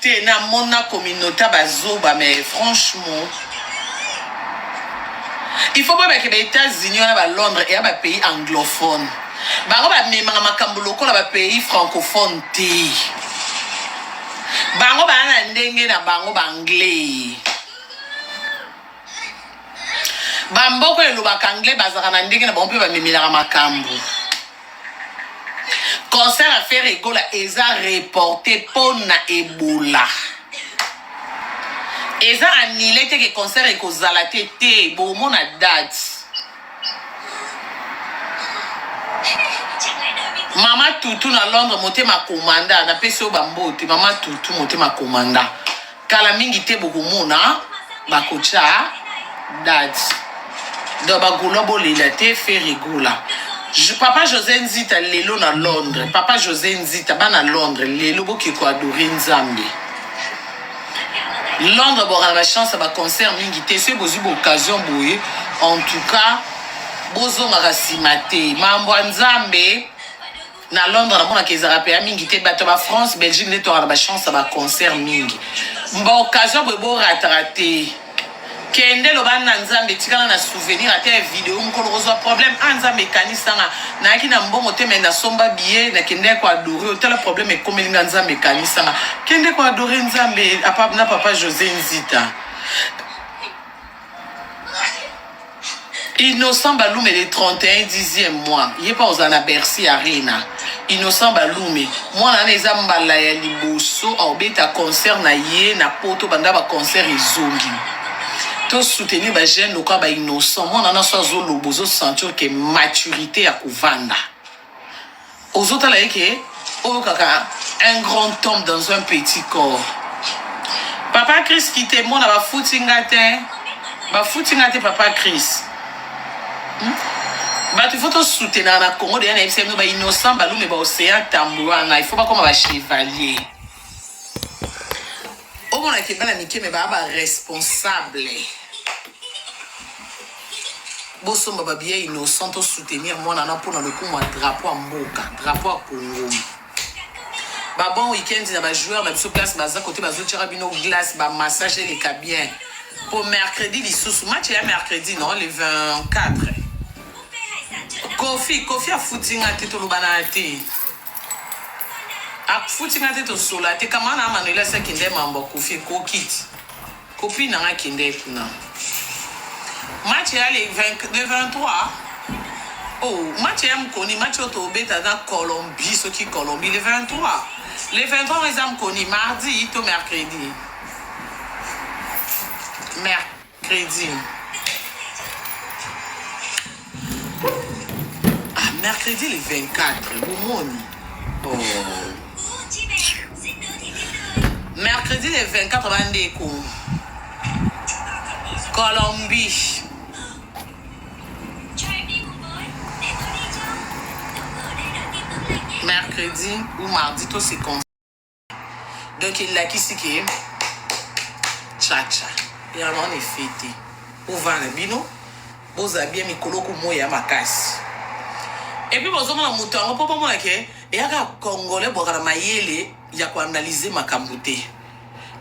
te na mona communauté bazoba mais franchement il faut pas que les États-Unis à Londres et à pays anglophone. Bango ba memanga makambo lokola ba pays francophone té. Bango ba na ndenge na bango ba anglais. Bamboko elobaka anglais bazaka na ndenge na bango pe ba memela makambo. Concert à faire égola eza reporté pour na Ebola. Eza annulé que concert et kozala té bon mon a date. Mama Tutu na Londres monte ma commanda na peso bambote Mama Tutu monte ma commanda. Kala mingi te boko mona bakocha date. Do ba golobo lila te faire égola. Papa José Nzita lelo na Londres. Papa José Nzita ba na Londres lelo boki ko adorer Nzambe. Londres aura la chance à ma concert mingi te c'est bozu occasion boye en tout cas bozo marasimate mambo Nzambe na Londres na mona kezara pe mingi te bato ba France Belgique ne aura la chance à ma concert mingi mba occasion bo ratrater kende lo bana Nzambe tikana na souvenir ate vidéo mkolo rozo problème Nzambe kanisanga na ki na mbongo te mena somba billet na kende ko adorer tel problème est comme Nzambe kanisanga kende ko adorer Nzambe na papa José Nzita Innocent Baloum le 31 10e mois il est pas aux ana Bercy Arena Innocent Baloum moi na neza mbala ya liboso obeta concert na ye na poto banda ba concert izongi to soutenir ba jeune loka ba innocent moi na so zolo bozo sentir que maturité ya kuvanda aux autres là que oh kaka un grand homme dans un petit corps papa Chris qui te mon ba footinga te papa Chris ba tu faut to soutenir na Congo de na FCM ba innocent ba lume ba océan tambourana il faut pas comme ba chevalier au mon que bana mike me ba responsable boso mba bien innocent to soutenir moi na pour le coup moi drapeau à mboka drapeau à Congo ba bon week-end na ba joueur na biso place baza côté bazo tira bino glace ba massage les cabien pour mercredi li sous match ya mercredi non le 24 Kofi a footing à tête au banati a footing à tête au sola te kamana manuela sa kinde mambo Kofi kokit copie na kinde kuna match ya le 23 oh match ya mkoni match auto beta dans Colombie ce qui Colombie le 23 les am koni mardi to mercredi mercredi le 24 oh mercredi le 24 bandeko Colombie mercredi ou mardi tout c'est comme donc il a qui c'est qui chacha et alors on est fêté pour vendre bino vous avez bien mikolo ko moya makasi et puis bozo mona mutango popo mona ke et aka congolais bokana mayele ya ko analyser makambute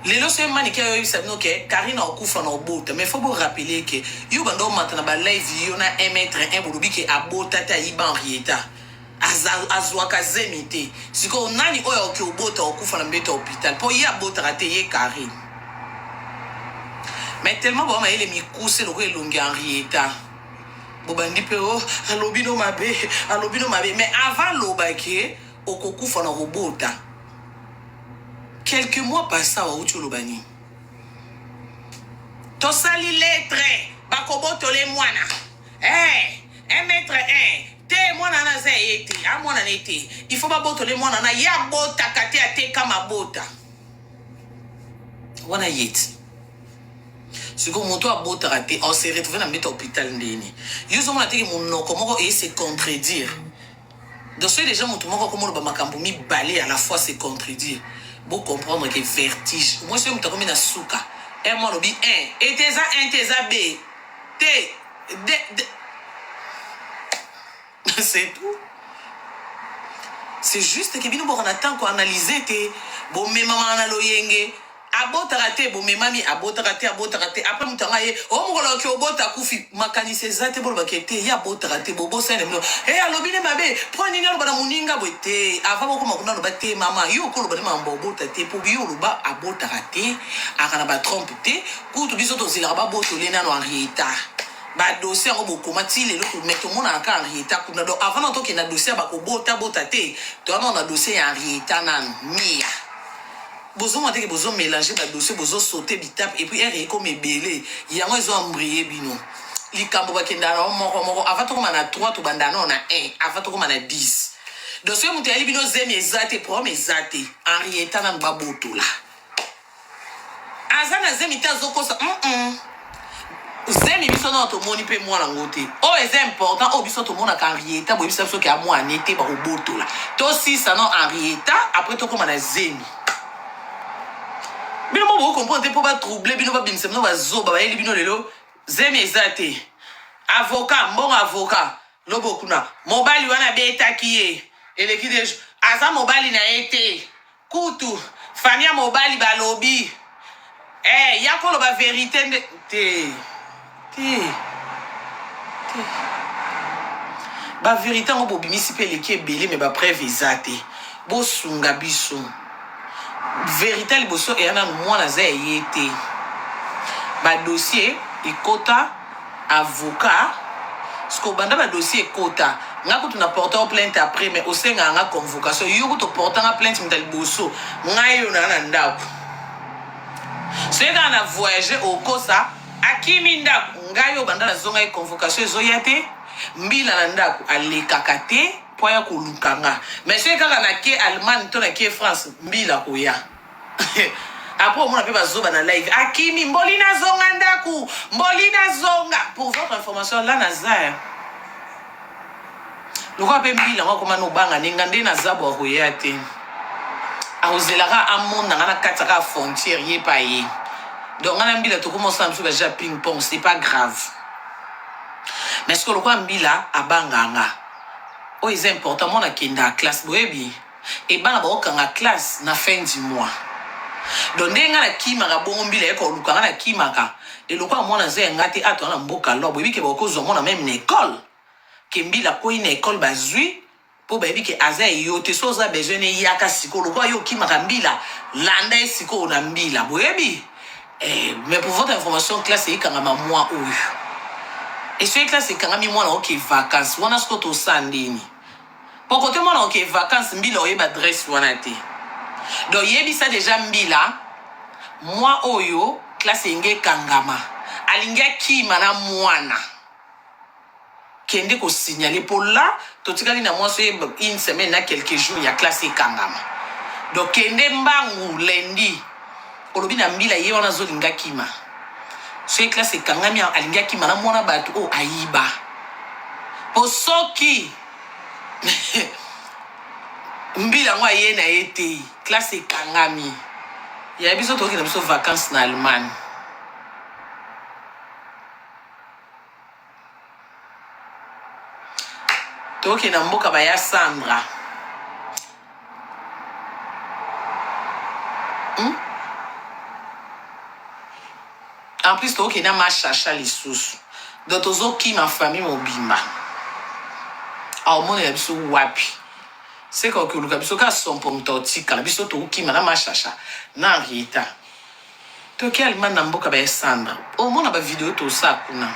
lelo se mani ke yo sabino ke Karina okufa na obota mais faut vous rappeler que yo bando matana ba live yo na 1 mètre 1 bolubi ke abota ta iban rieta azwaka zemite siko nani oyo ke obota okufa na mbeta hôpital po ya abota rate ye Karine mais tellement bon mayele mi kuse loko elongi en rieta bobandi pe o alobino mabe mais avant lobake okokufa na robota quelques mois passant au Tcholobani to sali lettre bakoboto le mwana 1 mètre 1 te mwana na za yete a mwana nete il faut ba boto le mwana na ya bota kate ate kama bota wana yete siko moto abotaka te on se retrouve na mbeta hôpital ndeni yo zomona teke monoko moko eye se contredire donc soki déjà moto moko akomoloba makambo mibale à la fois se contredire bo comprendre que vertige moi soki moto akomi na suka mo alobi 1 et teza 1 teza b t d c'est tout. C'est juste que bino bon attend ko analyser te bo memama na loyenge abotaka te bo memami abotaka te après mutanga ye o mukolo ke obota kufi makanise zate bo bakete ya abotaka te bo bosene mno alobine mabe prendre ngalo bana muninga bote ava boko makuna lo bate mama yo ko lo bana mambo bota te po biyo lo ba abotaka te akana ba trompe te kutu biso to zila ba boto lena no Henrietta ba dossier ngo bokoma ti lelo ko metto mona aka Henrietta kuna do avant to ke na dossier ba ko bota te to na dossier ya Henrietta nan mia bozo mate ke bozo mélanger ba dossier bozo sauter bitap et puis er comme belé yango ezo embryer bino likambo ba kenda na moko avant to koma na 3 to bandana na 1 avant to koma na 10 dossier mutu ali bino zemi ezate problème ezate Henrietta nan ba botola azana zemi tazokosa zemi biso na to moni pe mwana ngote o est important o biso to mona ka Henrietta bo biso so ke a moi nete ba botola to si ça non Henrietta après to koma na zemi bino mo bo comprendre pour pas troubler bino ba bimse no ba zoba ba yeli bino lelo zemi ezate avocat bon avocat lobo kuna mobali wana beta kiye eleki de aza mobali na été kutu famia mobali ba lobby yakolo ba vérité te ba vérité ngo bobimisi pe leki ebele mais ba preuve ezate bo sunga biso vérité liboso eyana mwana za eyete ba dossier ekota avocat sko banda ba dossier ekota nga kutu na porter plainte après mais osenga nga convocation yo kutu porter nga plainte mta liboso nga yo na ndako seka na voyager au kosa akimi ndako nga yo banda na zonga e convocation ezoyate mbila na ndako alekaka te po ya kolukanga mais seka na ke Allemagne to na ke France mbila koya après on a pu bazoba na live akimi mbolina zonga ndaku mbolina zonga pour votre information là Nazar loko pe mbila ngako mano banga ninga nde na zabo koyate aozelaka amonda ngana kataka frontière ye pa ye donc ngana mbila to commence à me faire ping pong c'est pas grave mais ce que le quoi mbila abanganga oh c'est important mon akenda classe boyebi et bana ba okanga classe na fin du mois donc ndenga na kimaka bongo mbila eko lukanga na kimaka et le quoi mona ze ngati ato na mboka lo boyebi ke ba kozo mona même une école ke mbila ko une école bazui po bayebi ke aza yo te soza besoin yaka siko le quoi yo kimaka mbila landa siko na mbila boyebi mais pour votre information classe est quand même moi ou et ce classe est quand même moi OK vacances wana ce to sandini pour côté moi OK vacances mbila oyeba adresse wana te donc yebi ça déjà mbila moi oyo classe nge kangama alinga kima na mwana kende ko signaler pour là to tikali na moi c'est une semaine na quelques jours il y a classe kangama donc kende mbangu lundi olobi na mbila ye wana zolinga kima so classe kangami alinga kima na mwana batu o aiba posoki mbila ngwa ye na ete classe kangami ya biso to kina biso vacances na Allemagne to kina mboka ba ya Sandra en plus to kina ma chacha lisusu donc tozo ki ma famille mobimba au monde ya biso wapi c'est quoi que le biso ka sompo mtotika la biso to ki ma chacha na Henrietta to ki Allemagne na mboka ba ya Sandra au monde ba vidéo to sa kuna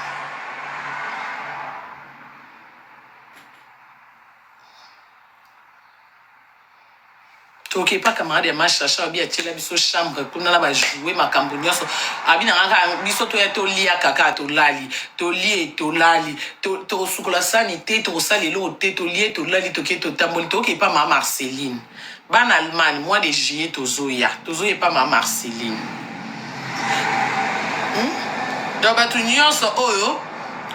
toke pas camarade ya machacha bi atela biso chambre kuna na ba jouer makambo nyonso abina ngaka biso to ya to lia kaka to lali to lie to lali to sukola sanité to sali lo te to lie to lali to ke to tamboli to ke pas ma Marceline ban Allemagne mois de juillet to zoya pas ma Marceline donc bato nyonso oyo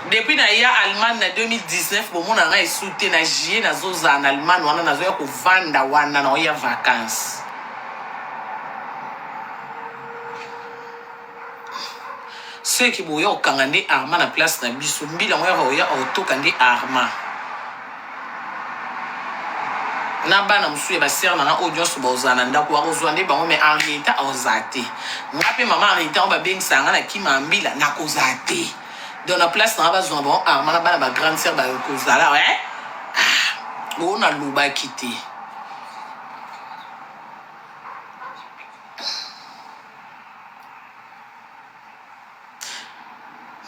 depuis na ya Allemagne na 2019 bomona nga esute na juillet nazozala na Allemagne wana nazoya kovanda wana na oya vacances ceux qui boya okanga nde Arma na place na biso mbila moya oya otoka nde Arma na bana mosusu ya basere nanga oyo nyonso baozala na ndako bakozwa nde bango mais en réalité aoza te nga mpe mama en réalité oyo babengisaka nga na kima mbila nakoza te donc na place nanga bazwa bango Arma na bana bagrande sere bakozala oyo nalobaki te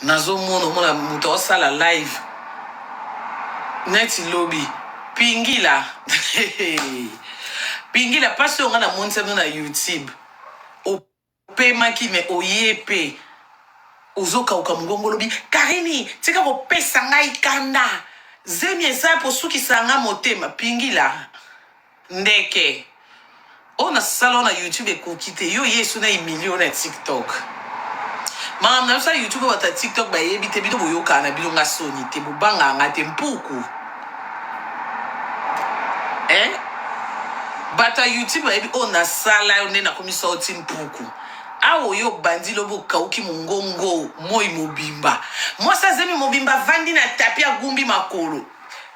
nazomona omona moto osala live neti lobi pingila pingila pasi onga na monisa no na YouTube opemaki me oyepe ozokauka mongongo lobi Karini tika kopesa ngai kanda zemi eza posukisa nga motema pingila ndeke ona sala na YouTube ekoki te yo yesu na emilio na TikTok maam na sa YouTube wata TikTok ba yebi te bito boyoka na bilonga soni te bobanga nga te mpuku bata YouTube ba yebi ona sala yo nde na komisa oti mpuku awo yo bandi lobo kauki mongongo moi mobimba mwasa zemi mobimba vandi na tapi agumbi makolo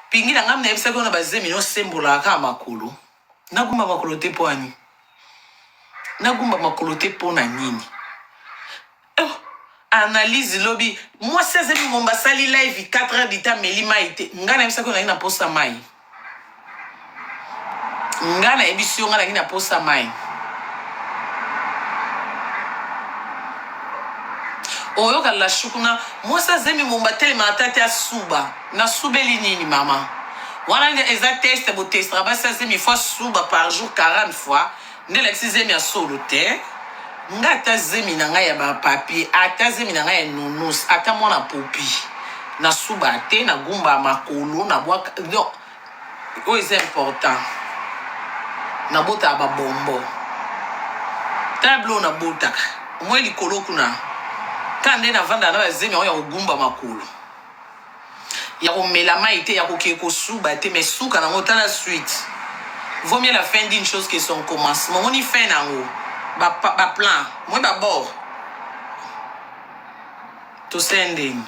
pingila ngam na yebisa kona bazemi no sembola ka makolo nagumba makolo te poani nagumba makolo te pona nini analyse lobby moi 16 momba sali live 4 heures d'ita melima ite ngana yebisa kona ina posta mai ngana ebisio ngana ina posta mai oyo kala shukuna moi 16 momba telema tete asuba na subeli nini mama wana nde eza test bo test raba 16 fois suba par jour 40 fois nde la 6e ya solo te nga ata zemi na ngai ya bapapier ata zemi na ngai ya nunus ata mwana popi na suba te na gumba makolo na bwaka donc oyo eza important na bota ya babombo tablo na botaka omwe likolo kuna ka nde na vanda na bazemi oyo ya kogumba makolo ya komela mai te ya kokee kosuba te mais suka nango tala suite vaut mieux la fin d'une chose que son commencement moni fin nango ba plan moi d'abord to sending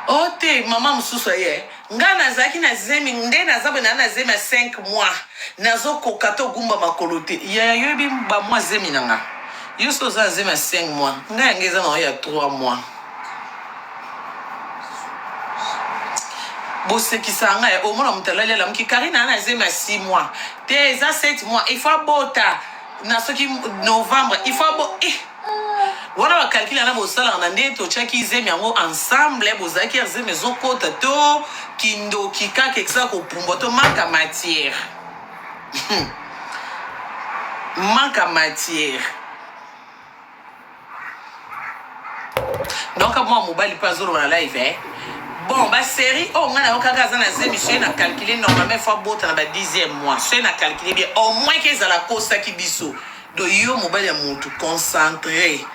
ote mama mususu ye nga nazaki na zemi nde nazabe na zemi 5 mois nazokoka to gumba makolo te ya yobi ba mois zemi nanga yo so za zemi 5 mois nga yangeza na ya 3 mois bosekisa nga au moins mutalali la mki Karina na zema 6 mois te za 7 mois il faut bota na soki novembre il faut wana ba calculer na bosala na ndeto chaki zemi yango ensemble bozaki zemi zokota to kindo kikaka eksa ko pumbo to manka matière manka matière donc moi mobile pas zoro na live bon ba série on a okaka za na zemi so na calculer normalement faut bota na ba 10e mois so na calculer bien au moins que za la kosa ki biso do yo mobile ya mutu concentré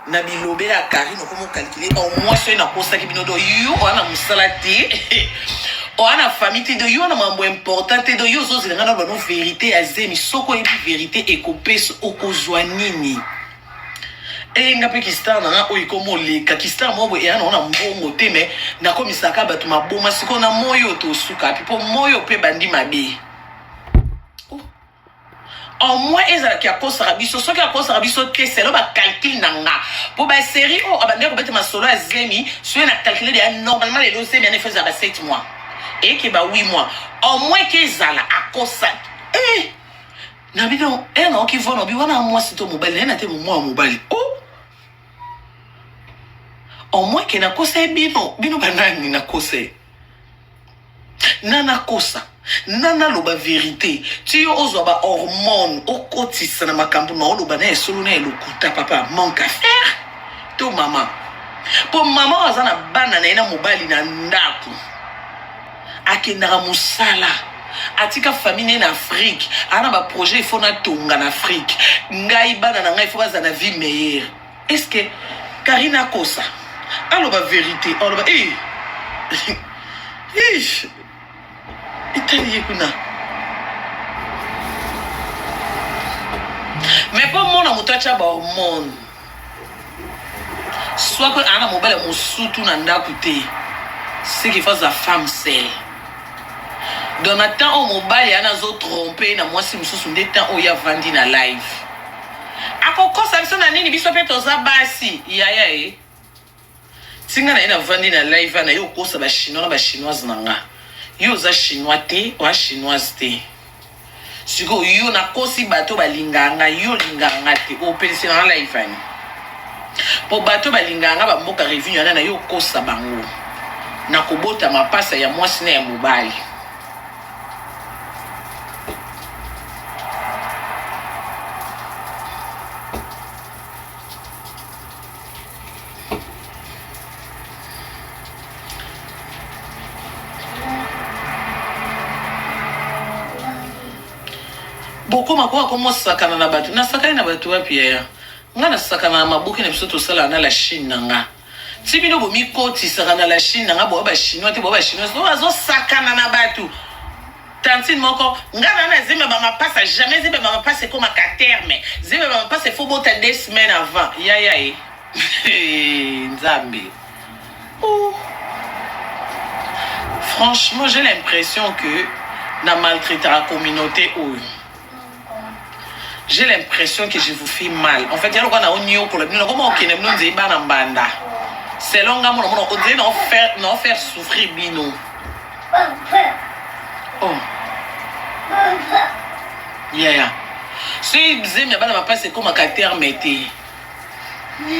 na bilobe la Karine comme calculer au moins so na kosa ki bino do yo ana musalati o ana famille de yo na mambo important do yo zo zilanga na no vérité ya zemi soko e vérité e kopeso okozwa nini nga pe kistar na oyo komo leka kistar mo boya na ona mbongo te me na komisaka bato maboma siko na moyo to suka pipo moyo pe bandi mabe au moins ezala ki akosa biso soki akosa biso te selo ba calcul nanga po ba série o abande ko bete masolo ya zemi so na calculer de normalement les dossiers bien fait za 7 mois et que ba 8 mois au moins que ezala akosa na bidon na ki vono bi wana moi sito mobile na te mo mobile au moins que na kosa bino banani na kosa nana kosa nana loba vérité ti ozo ba hormone okotisa na makambo na loba na esolo na elokuta papa manque à faire to mama po mama azana bana na ina mobali na ndako akendaka musala atika famille en Afrique ana ba projet il faut na tonga en Afrique ngai bana na ngai faut baza na vie meilleure. Est-ce que Karina Kosa alors ba vérité alors ba Italie kuna mais pas mon amutacha ba hormone soit que ana mobile musutu na ndakuté ce qui fait la femme seule. Dans le temps où mobile y a zo trompé na moi si mususu ndeta o ya vandi na live. Akoko samson na nini biso pe toza basi yaya singa na ina vandi na live na yo kosa ba chinois na ba chinoise nanga. Yo za chinois te wa chinoise te. Siko yo na kosi bato balinganga yo linganga te o pensi na live ani. Po bato balinganga ba mboka revenu na yo kosa bango. Na kobota mapasa ya mwasi na ya mobali. Boko makwa komo sakana na batu na sakana na batu wapi ya ngana sakana na mabuki na biso sala na la Chine nga tibino bo mikoti sakana la Chine nga bo ba chinois te bo ba chinois so azo sakana na batu tantine moko ngana na zime ba mapasa jamais zime ba mapasa comme à terme zime ba mapasa faut bota 2 semaines avant ya nzambe. Franchement j'ai l'impression que na maltraiter la communauté j'ai l'impression que je vous fais mal. En fait, il y a le gars qui c'est long, on faire souffrir bino. Oh. Yeah. Si vous aimez pas c'est comme un caractère mété.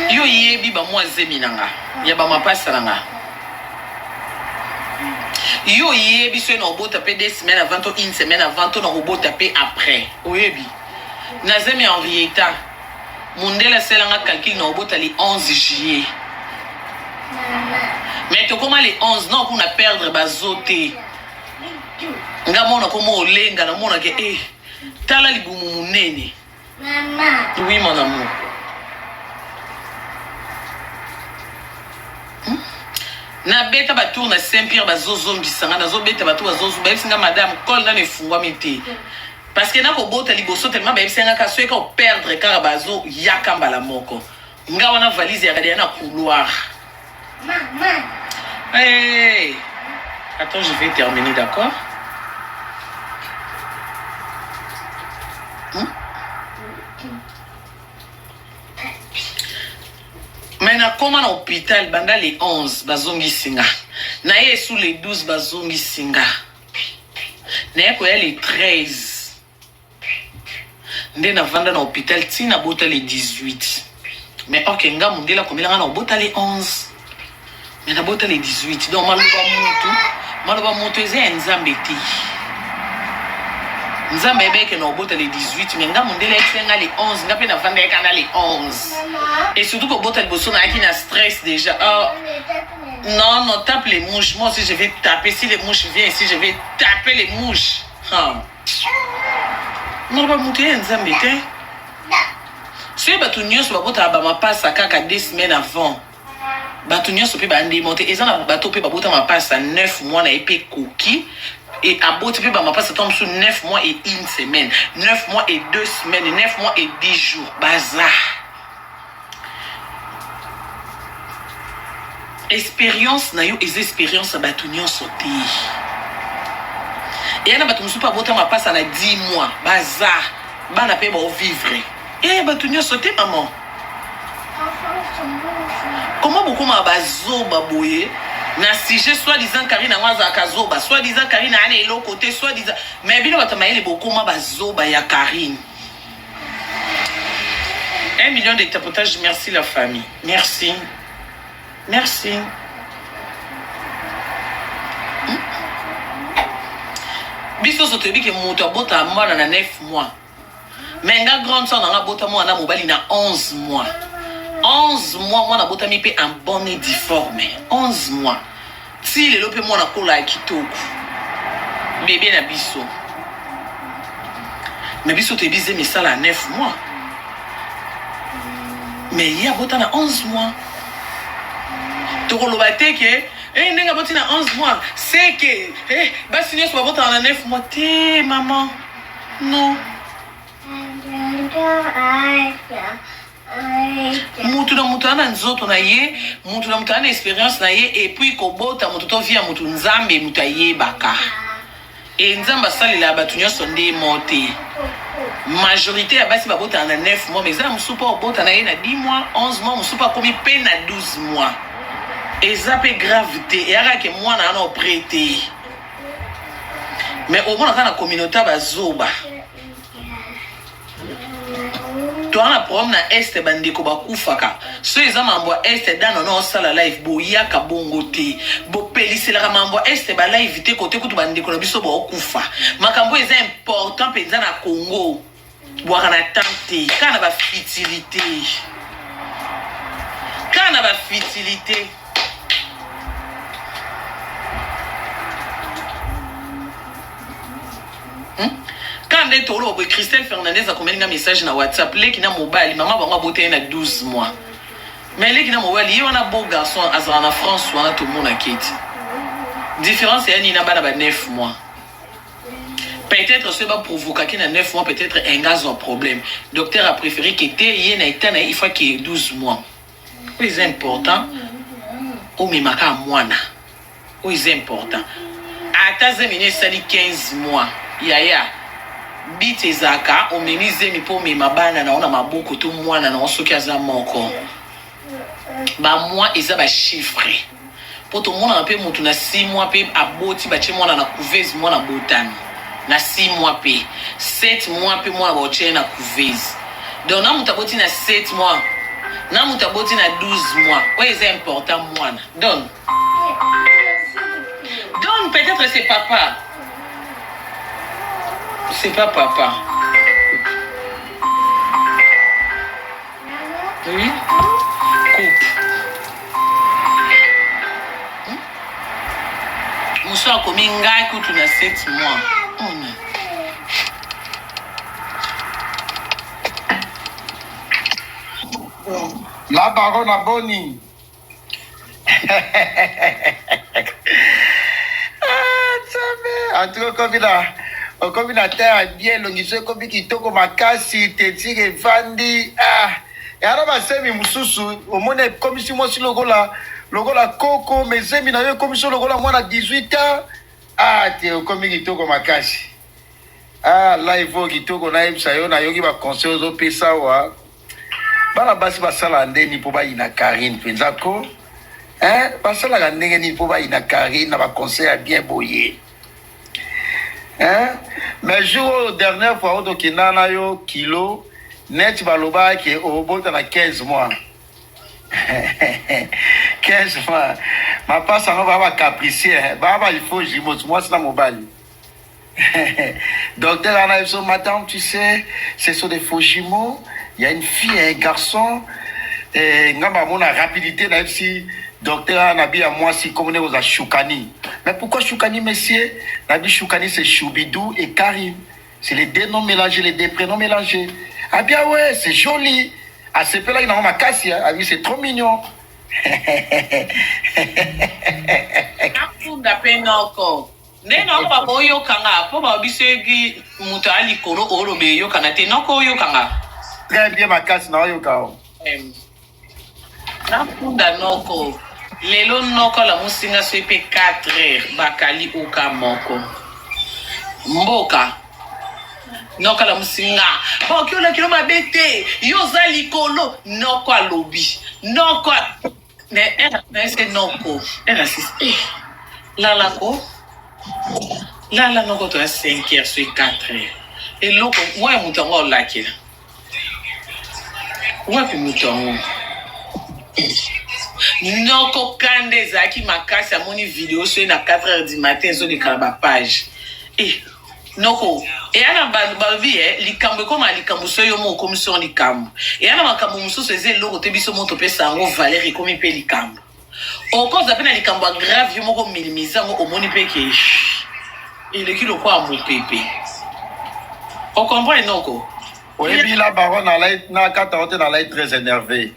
Yo yebi ba moi zeminanga. Ya ba mapasa nanga. Yo yebi so na robot taper 2 semaines avant ou 1 semaine avant ou na robot taper après. Oyebi. Nazemi Henrietta Mundela selanga calcul na obota les 11 juillet. Mais to comment les 11 non pour na perdre bazoté. Nga mona komo olenga na mona ke tala libumu munene. Maman. Oui mon amour. Na beta ba tour na Saint-Pierre bazozo ngisanga na zo beta ba tour bazozo ba singa madame kol na nefungwa mité. Parce que na ko bota liboso tellement ba bisenga ka soeka o perdre karabazo yakamba la moko nga wana valise ya kadia na couloir. Maman. Hey. Attends, je vais terminer, d'accord? Maintenant comment à l'hôpital banda les 11 bazongi singa. Na ye sous les 12 bazongi singa. Na ye ko les 13. Ndena vanda na hôpital tina bota les 18. Mais ok nga mundela komela na bota les 11. Mais na bota les 18. Donc maloba mutu eze nzambe ti. Nzambe beke na bota les 18 mais nga mundela eksenga les 11 nga pe na vanda ekana les 11. Et surtout que bota liboso na akina stress déjà. Non, non, tape les mouches. Moi aussi je vais taper si les mouches viennent ici, je vais taper les mouches. Non ba mutu nzambe te. Si batu nyonso babota ba mapasa kaka 2 semaines avant. Batu nyonso pe ba ndémonter ezana bato pe babota mapasa 9 mois na épée cookie et aboti pe ba mapasa tombe sur 9 mois et 1 semaine, 9 mois et 2 semaines, 9 mois et 10 jours. Bazar. Expérience na yo les expériences batu nyonso te. Et yana batu musu pa bota mapasa na 10 mois. Bazar. Bana pe ba vivre. Eh batu nyonso te maman. Comment beaucoup m'a bazo baboye na sujet soi-disant Karina Waza Kazoba, soi-disant Karina allait l'autre côté, soi-disant mais bien batamaye beaucoup m'a bazo ba ya Karine. 1 million de tapotage, merci la famille. Merci. Merci. Biso sotebi ke moto bota mwana na 9 mois. Mais nga grande sœur na bota mwana mobali na 11 mois. 11 mois, moi, je suis un bon et difforme. 11 mois. Si le lope moi na kola kitoko. Bébé na biso. Mais biso te bise mais ça là 9 mois. Mais il y a bota na 11 mois. Tokoloba te ke ndenga boti na 11 mois. C'est que basi nyos ba bota na 9 mois te maman. Non. Mutu na mutu ana nzoto na ye, mutu na mutu ana expérience na ye et puis kobota mutu to via mutu nzambe mutu ayebaka. Et nzamba salela batu nyonso nde mote. Majorité ya basi babota na 9 mois mais ça musupa obota na ye na 10 mois, 11 mois musupa komi pe na 12 mois. Et ça peut gravité et ara ke mwana ana prêté. Mais au moins dans la communauté bazoba. Toi on a problème na est bandeko bakufaka. So eza mambo est dans no sala live boyaka bongo te. Bo pelisela mambo est ba live te côté kutu bandeko na biso ba okufa. Makambo eza important penza na Congo. Boaka na tante kana ba fertilité. Kana ba fertilité. Quand on est au Christelle Fernandez a commis un message na WhatsApp, les qui n'a mobile, maman va m'aboter na 12 mois. Mais les qui n'a mobile, il y a un beau garçon en France ou en tout le monde a quitté. Différence c'est qu'il n'a pas 9 mois. Peut-être ce va provoquer qu'il a 9 mois, peut-être un gaz un problème. Docteur a préféré qu'il ait il faut qu'il ait 12 mois. Oui, c'est important. Ou même à moi. Oui, c'est important. À ta zemine, ça dit 15 mois. Yaya. Bite zaka omemize mipo mabana na ona maboko to mwana na osoki aza moko ba moi eza ba chiffre poto mwana pe mutu na 6 mois pe aboti ba che mwana na couveuse mwana botani na 6 mois pe 7 mois pe mwana ba che na couveuse donc na mutaboti na 7 mois na mutaboti na 12 mois ouais c'est important mwana donc peut-être c'est papa. C'est pas papa. Oui. Coupe. Moussa a commis un gars qui a 7 mois. Oh non. La baronne a boni. En tout cas, comme il a terre bien, l'ongiso comme qui toko makasi, te tire vandi. Et alors, ma semi mususu, au monde comme si moi si logo la coco, mais semi na yo comme si logo la moi à 18 ans. Te comme qui toko makasi. Là il faut qui toko na imsa yo na yo qui va conseil aux pesa wa. Bana basi basala ndeni po ba ina Karine penzako. Basala ndenge ni po ba ina Karine na ba conseil bien boyer. Mais jour dernière fois au Kinana yo kilo net baloba qui au bout de 15 mois. 15 mois. Ma passe en va capricier. Baba il faut jimos moi c'est la mobile. Docteur Anna so madame tu sais c'est sur des faux jumeaux, il y a une fille et un garçon et ngamba mona rapidité là si docteur Nabi à moi si comme on est Choukani. Mais pourquoi Choukani, monsieur? Nabi Choukani, c'est Choubidou et Karim. C'est les deux noms mélangés, les deux prénoms mélangés. Ah bien ouais, c'est joli. Ah c'est là il a ma casse, ah oui, c'est trop mignon. Neno kwa boyo kanga po ba bisegi mutali kono oro be yo kana te noko yo kanga. Très bien ma casse na yo kao. Na funda noko. Lelo noko la musinga so ipe 4 heures bakali oka moko. Mboka. Noko la musinga. Ba ki ola kilo mabete. Yo za likolo noko alobi. Noko ne c'est noko. Era sis. Lala ko. Lala noko to 5 heures so 4 heures. Et loko moi mutongo laki. Wapi mutongo. Noko kande zaki makasi amoni vidéo sur na 4 heures du matin sur les page. Noko et ana ba vie likambo comme likambo so yo mo commission likambo. Et ana makambo mususu eze loko te biso moto pesa ngo Valérie comme pe likambo. O cause apena likambo grave yo moko minimiser ngo omoni pe ke. Et le kilo kwa mo pepe. On comprend non quoi. Oui, la baronne na kataote na lai très énervé.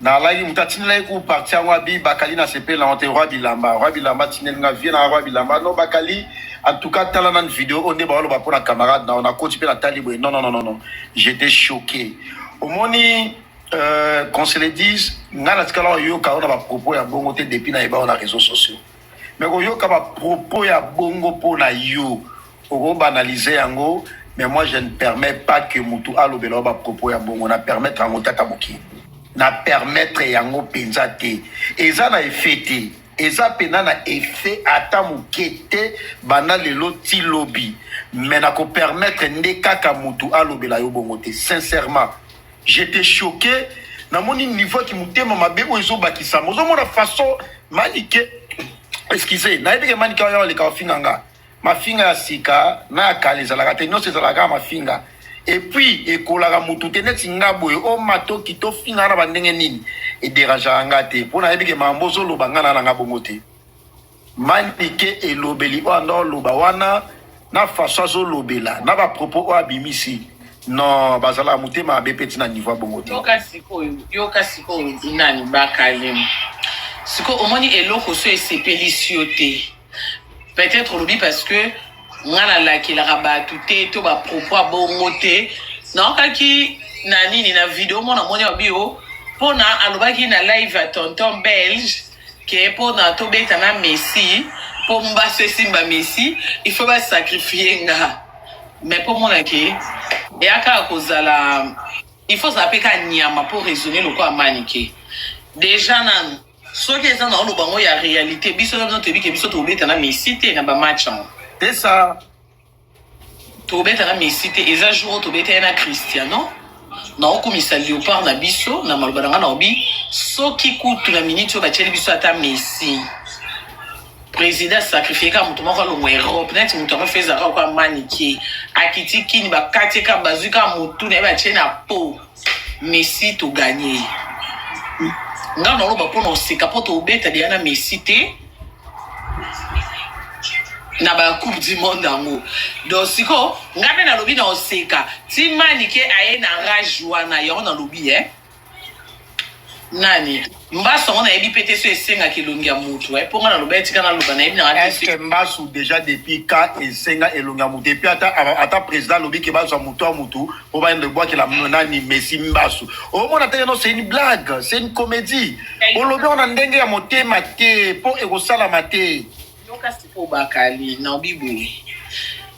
Na lai mutati na ku parti angwa bi bakali na sepe la honte roi bilamba. Roi bilamba tinenga vie na roi bilamba no bakali. En tout cas, tala na vidéo on est ba lo ba pour la camarade na on a coach pe la talibo. Non. J'étais choqué. Au moni qu'on se le dise, na la skala yo ka on a propos ya bongo te depuis na eba on a réseaux sociaux. Mais yo ka ba propos ya bongo po na yo. On va banaliser yango. Mais moi, je ne permets pas que Moutou Alobelo ba propos ya bongo na permettre à Mouta Tabuki. Na permettre yango penzate. Eza na effet. Eza pena na effet ata mukete bana lelo ti lobby. Mais na ko permettre ndeka ka Moutou Alobela yo bongo te. Sincèrement, j'étais choqué. Na moni niveau ki mutema mabe o ezo bakisa. Mozo mona façon manike. Excusez, na ebike manike yo le ka finganga. Ma finga ya sika na kaliza la kate nyonso ezalaka ma finga et puis ekolaka mutu te neti nga boye o mato kito finga na bandenge nini e dérangeaka nga te mpona yebi ke mambo ozoloba nga na nga bongo te manike elobeli oyo anda oloba wana na façon azolobela na bapropos oyo abimisi non bazalaka motema mabe pe ti na niveau ya bongo te yoka sikoyo nani bakalimu sikoyo omoni eloko so esepelisi yo te. Peut-être lobby parce que ngana la ki la rabatu te to ba propos bongo te non kaki nani ni na vidéo mona moni obio pona alobaki na live à tonton belge que pona to beta na Messi pour mba se simba Messi il faut pas sacrifier nga mais pour mon aki et aka kozala il faut s'appeler ka nyama pour raisonner le quoi maniquer déjà nan ce qui est dans le bango ya réalité biso na to biki biso to beta na Messi te na ba match c'est ça to beta na Messi te eza jour to beta na Cristiano na okomisa Léopard na biso na malobanga na obi soki kutu na minute ba tsheli biso ata Messi président sacrifié ka mutu moko lo Europe net mutu ma feza ka kwa maniki akiti kini ba katika bazuka mutu na ba tshena po Messi to gagner nga na loba po na oseka po to beta dia na Messi te na ba coupe du monde ango donc siko nga pe na lobi na oseka ti manike aye na rajwa na yo na lobi nani mbaso on a ebi pété sur esenga kilongia mutu po nga na lobi tika na loba na ebi na est-ce que mbaso déjà depuis quand esenga elongia mutu puis ata président lobi ke bazo mutu a mutu po ba ndebo ki la nani Messi mbaso o mona te no c'est une blague c'est une comédie o lobi on a ndenge ya motema te po ekosala mate yoka siko bakali na obibu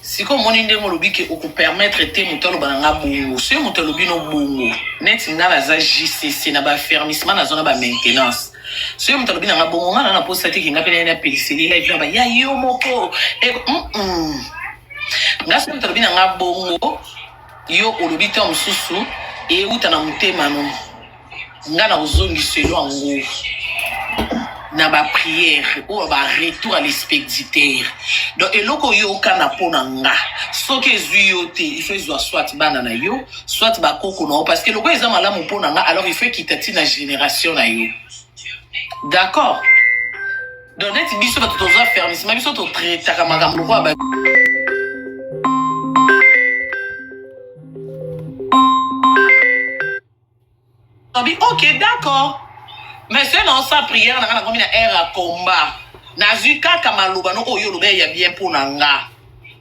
siko moni ndenge lobi ke oku permettre te mutu loba nga bongo so mutu lobi no bongo net nga la za JCC na ba fermissement na zona ba maintenance so mutu lobi nga bongo nga na posta te kinga pele na peliseli live ba ya yo moko nga so mutu lobi nga bongo yo olobi te mususu e uta na mutema no nga na uzongi selo ango na ba prière ou ba retour à l'expéditeur donc eloko yo kana pona nga soki ezui yo te il faut ezwa soit bana na yo soit ba koko na parce que loko eza malamu pona nga alors il faut kitati na génération na yo d'accord donc net biso ba toza fermissement biso to traiter ka makambo ko ba ok d'accord. Mais c'est dans sa prière, na comme une ère à combat. Na zuka kamaluba no oyo lobe ya bien pour nanga.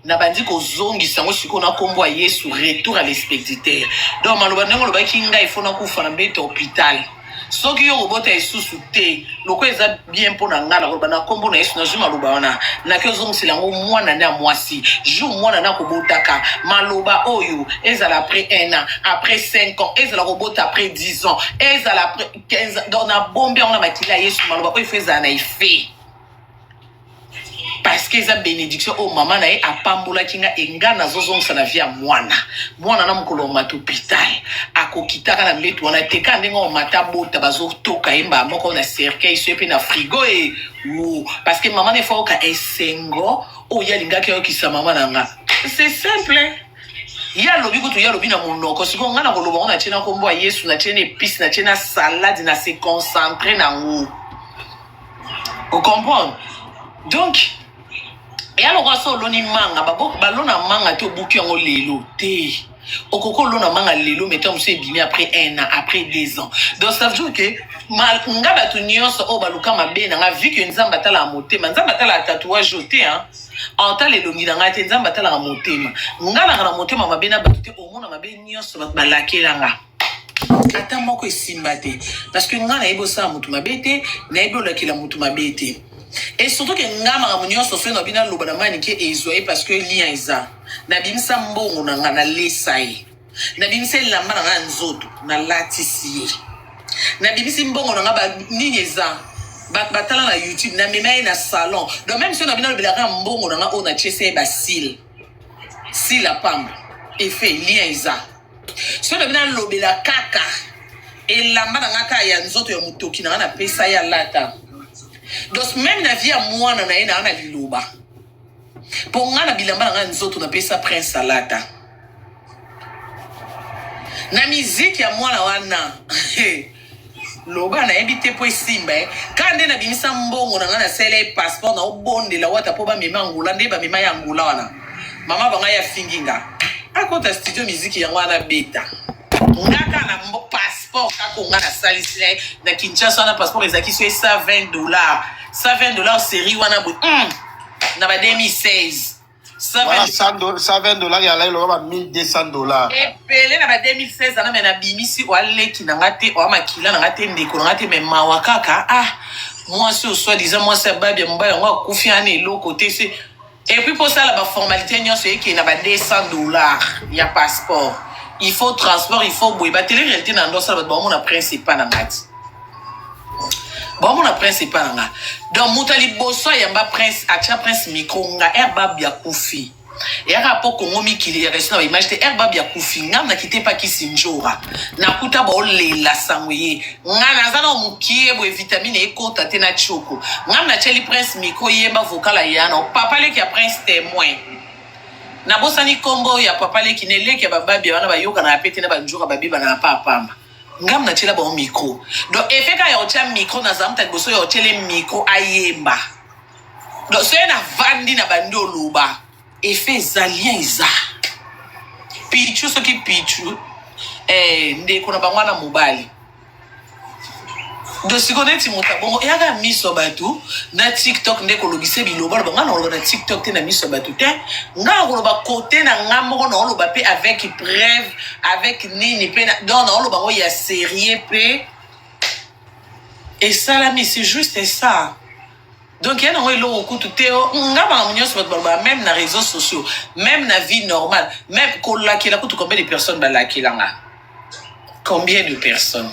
Na bandi ko zongi sango siko na kombo Yesu retour à l'expéditeur. Donc maluba nango loba kinga il faut na kufa na beto hôpital. Soki yo robota esusu te, loko eza bien pour nanga na loba na kombo na Yesu na juma loba wana. Na ke zongi silango mwana na mwasi. Jour mwana na ko botaka maluba oyo ezala après 1 an, après 5 ans, ezala robota après 10 ans, ezala après 15 ans. Donc na bombe on a makila Yesu maluba oyo feza na ife. Parce que eza bénédiction o mama na ye apambola kinga enga na zozongisa na via mwana na mukolo mata hôpital akokitaka na mbetu wana teka ndenge o mata bota bazotoka yemba moko na cercueil so pe na frigo e parce que mama ne faut ka esengo o ya lingaki yo kisa mama na nga c'est simple ya lobi kutu ya lobi na monoko siko nga na koloba ona tshena kombo ya Yesu na tshena épice na tshena salade na se concentrer na ngo. Vous comprenez? Donc Et alors, on loni manga, balona manga te obuki yango lelo te. Okoko lona manga lelo mettons monsieur bimi après 1 an, après 2 ans. Donc ça veut dire que nga batu nyonso o baluka mabe na nga vu que nzamba tala motema, nzamba tala tatouage oté hein. En tal elongi na nga te nzamba tala motema. Nga na motema mabe na batu te omona mabe nyonso balakela nga. Ata moko esimba te parce que nga na yebo sa mutu mabe te, na yebo lakela mutu mabe te. Et surtout que nga mara nyonso so na bina loba na mani ke ezoye parce que lien eza na bimisa mbongo na nga na lesai na bimisa lamba na nga nzoto na latisi na bimisi mbongo na nga ba nini eza batala na YouTube na mema na salon donc même si on a bina lobela ka mbongo na nga on a chese ba sil la pamba et fait lien eza si on a bina lobela kaka et lamba na nga ka ya nzoto ya mutoki na nga na pesa ya lata. Donc même na vie à moi na ina na liloba. Pour nga na bilamba na nzoto na pesa prince salata. Na musique ya moi na wana. Loba na ebite po simba kande na bimisa mbongo na nga na sele passeport na obonde la wata po ba mema ngula nde ba mema ya ngula wana. Mama banga ya finginga. Akota studio musique ya wana beta. Ngaka na passeport kako nga na salisi na Kinshasa na passeport ezaki so $120. $120 série wana bo na ba 2016 $120 ya la lo ba $1200 et pelé na ba 2016 na mena bimisi waleki na ngate o makila na ngate ndeko na ngate mema wakaka moi si au soi-disant moi c'est babia mbaya ngwa kufiane loko te c'est et puis pour ça la ba formalité nyonso yeki na ba $200 ya passeport. Il faut transport, il faut bouer. Télé réalité dans le sol, bon, mon principal dans ngati. Bon, mon principal nga. Donc, moutali bosso yamba prince, acha prince micro nga herba bia kufi. Et rapport Congo mi qui est resté dans l'image de herba bia kufi. Ngam na kite pa ki sinjora. Na kuta ba ole la sangweye. Nga na zana mukie bo vitamine e kota te na choko. Ngam na cheli prince micro yeba vocal yana. Papa le ki a prince témoin. Na bosani kombo ya papa le kinele ke bababi wana bayoka na apete na banjura babi bana papa ngam na tela ba micro donc efeka ya ocha micro na zamta boso ya ochele micro ayemba donc so na vandi na bando luba efe zalien za pichu so ki pichu nde kuna bangwana mobali do sigoneti mutabongo yaga miso batu na TikTok ndeko lobise biloba banga na loba na TikTok te na miso batu te nga loba côté na ngambo na loba pe avec preuve avec nini pe na don na loba ngo ya sérieux pe et ça là mais c'est juste ça donc yana ngo lo okutu te nga ba munyoso batu ba même na réseaux sociaux même na vie normale même ko la ki la kutu combien de personnes ba la ki langa combien de personnes.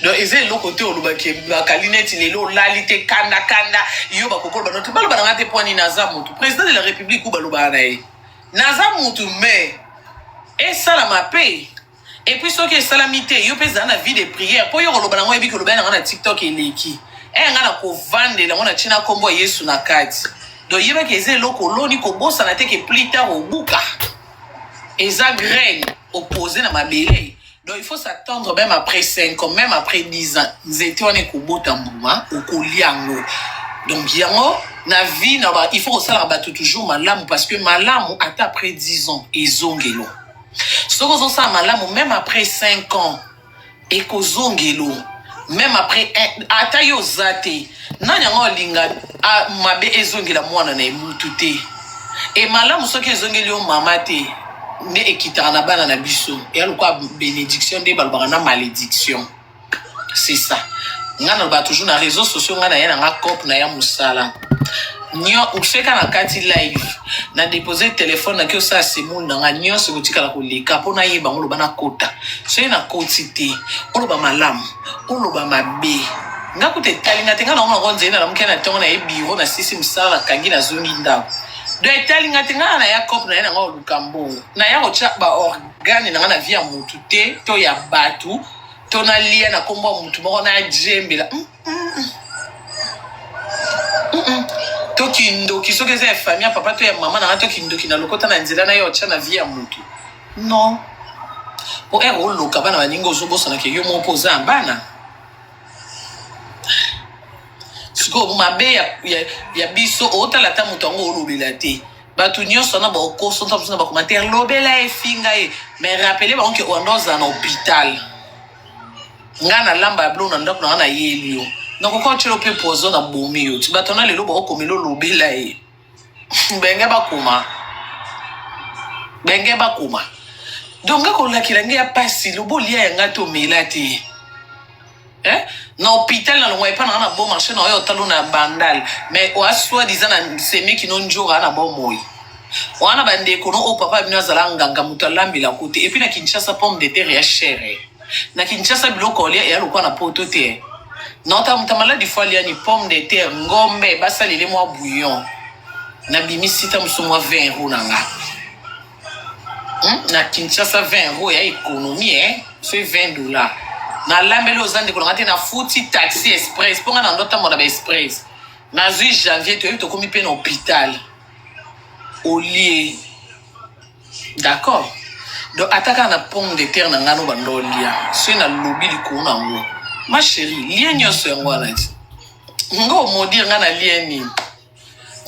Donc ils ont l'autre côté au lubaki bakalineti lelo lalite kanda yo bakokolo banote balo bana ngate point ni Nazamutu président de la République ou balo bana Nazamutu mais et ça la mapé et puis ce qui est salamité yo pesa na vie de prière pour yo lo bana ngoyebi ko lo bana na TikTok eleki nga na ko vande la ngona china kombo Yesu na kati donc yeba ke ze loko loni ko bossa na te ke plus tard au buka eza graine opposé na mabele. Donc il faut s'attendre même après 5 ans, même après 10 ans. Nous étions en Ekobotambuma, au Koliango. Donc na vie, il faut aussi rabattre toujours malamu parce que malamu attend après 10 ans et zongelo. Ce qu'on ça malamu même après 5 ans et ko zongelo, même après ata yo zate. Nani ngo linga mabe ezongela mwana na mutute. Et malamu so ke zongelo mamate. Ne ekitana na bana na biso et alukwa bénédiction de balbara na malédiction c'est ça ngana ba toujours na réseaux sociaux ngana yana nga cop na ya musala nyo ufeka na kati live na déposer téléphone na kyo sa simul na nga nyo se kutika la koleka pona yeba ngolo bana kota so na quantité olo ba malamu olo ba mabe ngakute talinga tenga na ngona ngonze na mukena tonga na ebiro na sisi musala kangi na zungi ndao de talinga tenga na ya cop na yana ngo lukambo na ya ocha ba organe na via mutu te to ya batu to na lia na kombo mutu moko na jembela to kindo kisoke za famille papa to ya mama na to kindo kina lokota na nzela na ya ocha na via mutu non o ero loka bana baningo zo bosa na ke yo mo poza bana siko mabe ya biso otala ta muto ngo olobela te batu nyonso na ba okoso nta na ba commentaire lobela efinga e mais rappeler ba onke ondoza na hôpital ngana lamba ya blona ndako na yelio donc ko chelo pe pozo na bomi yo ti bato na lelo ba okomelo lobela e benge bakuma donc ko lakila nge ya pasi lobolia ya ngato melati na hôpital na longo epa na bon marché na yo talo na bandal mais o aswa dizana semi ki non njora na bon moyi wana bande ko no o papa bino azala nganga muto lambila kote et puis na Kinshasa pomme de terre ya chere na Kinshasa biloko lia ya lokwa na poto te non ta mutamala di fois lia ni pomme de terre ngombe basalele mwa bouillon na bimisita musumwa 20 € nanga na Kinshasa 20 € ya économie c'est 20 $. Na lambelo zande ko ngate na futi taxi express ponga na ndota mona ba express na 8 janvier to komi pe na hôpital au lieu d'accord donc ataka na pomme de terre na ngano bandolia c'est na lobby ko na ngo ma chérie lien nyoso yango na ti ngo modir ngana lien ni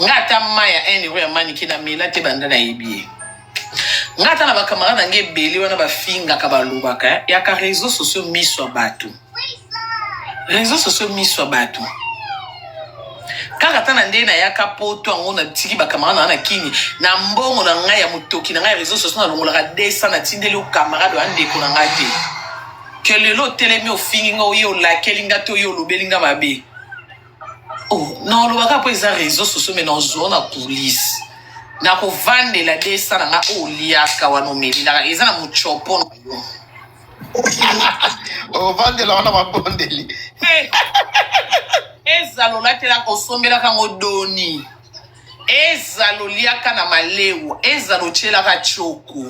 ngata maya eni ko ya maniki na melate banda na yebie ngata na bakamara na nge beli wana bafinga ka balubaka ya ka réseaux sociaux miswa batu kaka tana ndena ya kapoto ngo na tiki bakamara na kini na mbongo na ngai ya mutoki na ngai réseaux sociaux na longola ka 200 na tindeli o camarade ande ko na ngati que lelo telemi o fingi ngo yo la kelinga to yo lobelinga mabe oh non lo baka po eza réseaux sociaux mais non zona police na ko vande la 200 na nga oliaka wana meli na eza na muchopo no o vande la wana mabondeli ezalo latela ko sombela kango doni ezalo liaka na malewu ezalo chela ka choko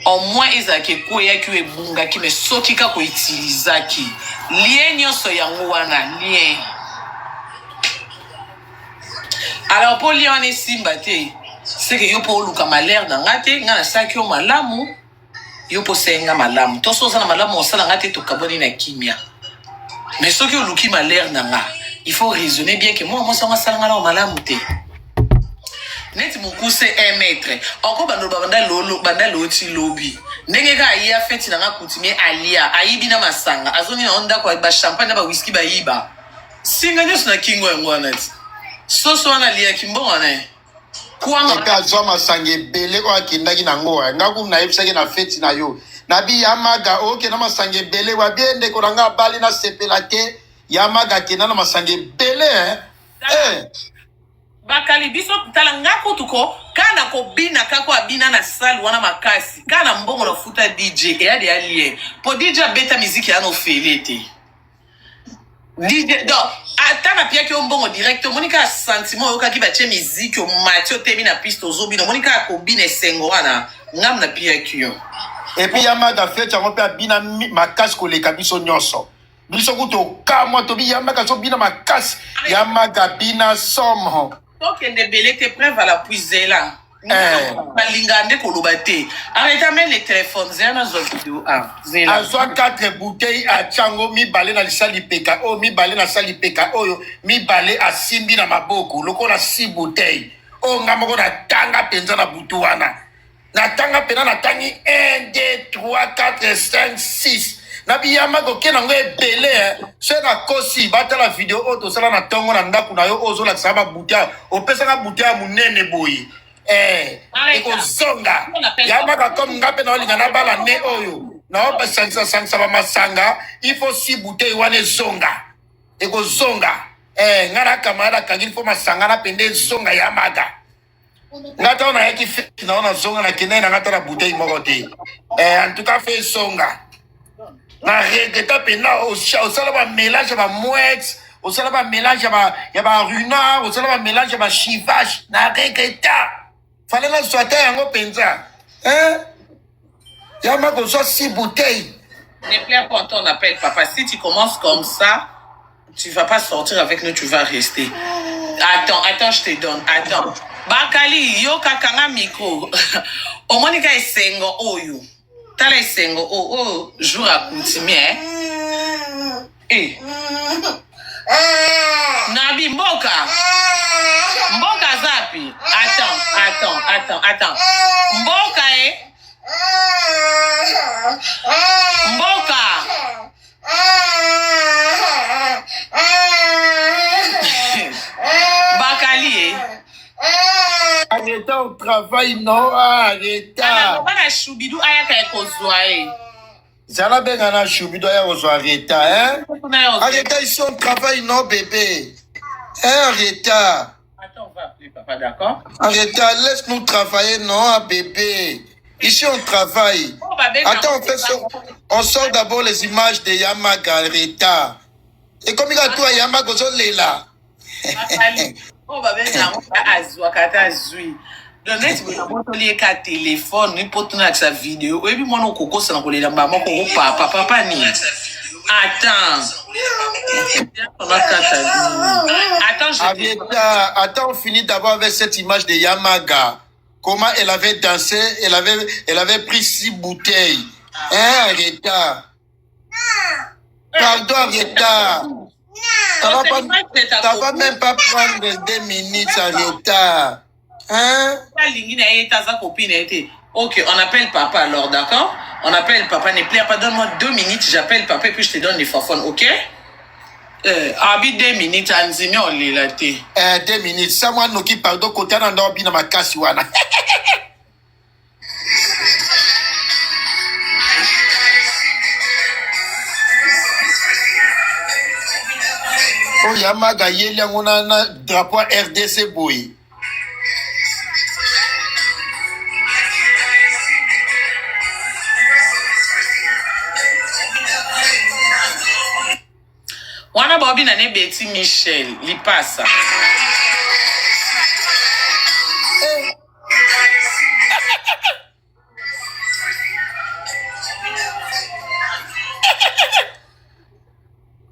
au moins ezake ko ya ki ebunga ki me soki ka ko utilizaki lien nyonso yango wana lien alors pour lien ne simbate c'est que yo po luka malère na ngate ngana saki yo malamu yo po senga malamu to so sana malamu osala ngate to kaboni na kimia mais ce que yo luki malère na nga il faut raisonner bien que moi ça sala ngala malamu te net mukuse 1 mètre encore banda loti lobby ndenge ka ya feti na nga kutime alia ayibi na masanga azoni na onda kwa ba champagne ba whisky ba yiba singa nyoso na kingo yango na ti so na lia kimbonga na kuanga ka zwa masanga ebele kwa kindaki na ngoa ngaku na yebisaki na feti na yo na bi yamaga oke na masanga ebele wa biende ko nga bali na sepela te yamaga kena na masanga ebele bakali biso tala ngako tuko kana ko bina kako abina na salle wana makasi kana mbongo na futa DJ et ade alien po DJ beta musique ya no felete DJ do atana pia ki mbongo direct monika sentiment yoka ki bache musique o matio temi na piste ozobi no monika ko bina sengo wana ngam na pia ki yo et puis yamaga fete yango pe abina makasi ko leka biso nyonso biso kuto kamwa to bi yamaga so bina makasi yamaga bina somo donc ende belé te preuve à la puisela balingande kolobate arrêtez même les téléphones zena zo vidéo zela azwa 4 bouteilles a chango mi balé na lisali peka o mi balé na sali peka oyo mi balé asimbi na maboko lokola 6 bouteilles o ngamoko na tanga penza na butu wana na tanga pena na tangi 1 2 3 4 5 6 na biyama ko kena ngo ebele so na kosi batala video auto sala na tongo na ndaku na yo ozo la saba butia opesa ka butia munene boyi eko zonga yama ka comme ngape na olinga na bala ne oyo na oba sansa ba masanga il faut si bouteille wane zonga eko zonga ngara kamara kangin fo masanga na pende zonga yamaga ngata na yaki fit na zonga na kinena ngata na bouteille moko te en tout cas fait zonga na regretta pena au sala ba mélange ba mouette au sala ba mélange ya ba runard au sala ba mélange ba chivage na regretta fallait la soiter yango penza yama ko so 6 bouteilles ne pleure pas ton appel papa si tu commences comme ça tu vas pas sortir avec nous tu vas rester attends je te donne attends bakali yo kakanga micro o monika esengo oyo tala esengo jour à continuer Nabi Mboka. Mboka zapi. Attends. Mboka Mboka. Bakali Arrêtez au travail, non, arrêtez. Bana Choubidou ayaka ekozwa Zala bengana Choubidou ya ozo arrêtez, hein? Arrêtez ici on travaille, non, bébé. Hein, arrêtez. Attends, on va appeler papa, d'accord? Arrêtez, laisse-nous travailler, non, bébé. Ici on travaille. Attends, on sort d'abord les images de Yamaga, arrêtez. Et comme il a tout à Yamaga, on est là. Oh, bah, ben, azwa kata zui. Donc, net, vous avez un téléphone, vous pouvez tourner avec sa vidéo. Et puis, moi, non, coco, c'est encore les lambas. Moi, coco, papa, ni. Attends, Attends, on finit d'abord avec cette image de Yamaga. Comment elle avait dansé, elle avait pris 6 bouteilles. Hein, Arrêta? Pardon, Arrêta. Ça va même pas prendre 2 minutes, Arrêta. Hein? Ok, on appelle papa alors, d'accord? On appelle papa, ne plaît pas, donne-moi 2 minutes, j'appelle papa et puis je te donne les forfaits, ok? Abi 2 minutes, Anzimi, on l'a laté. 2 minutes, ça moi, nous qui pardon, côté on a bien ma casse, wana. Oh, Yamaga, yeli, on a un drapeau RDC boy. Wana Bobby na ne Betty Michel, li passa.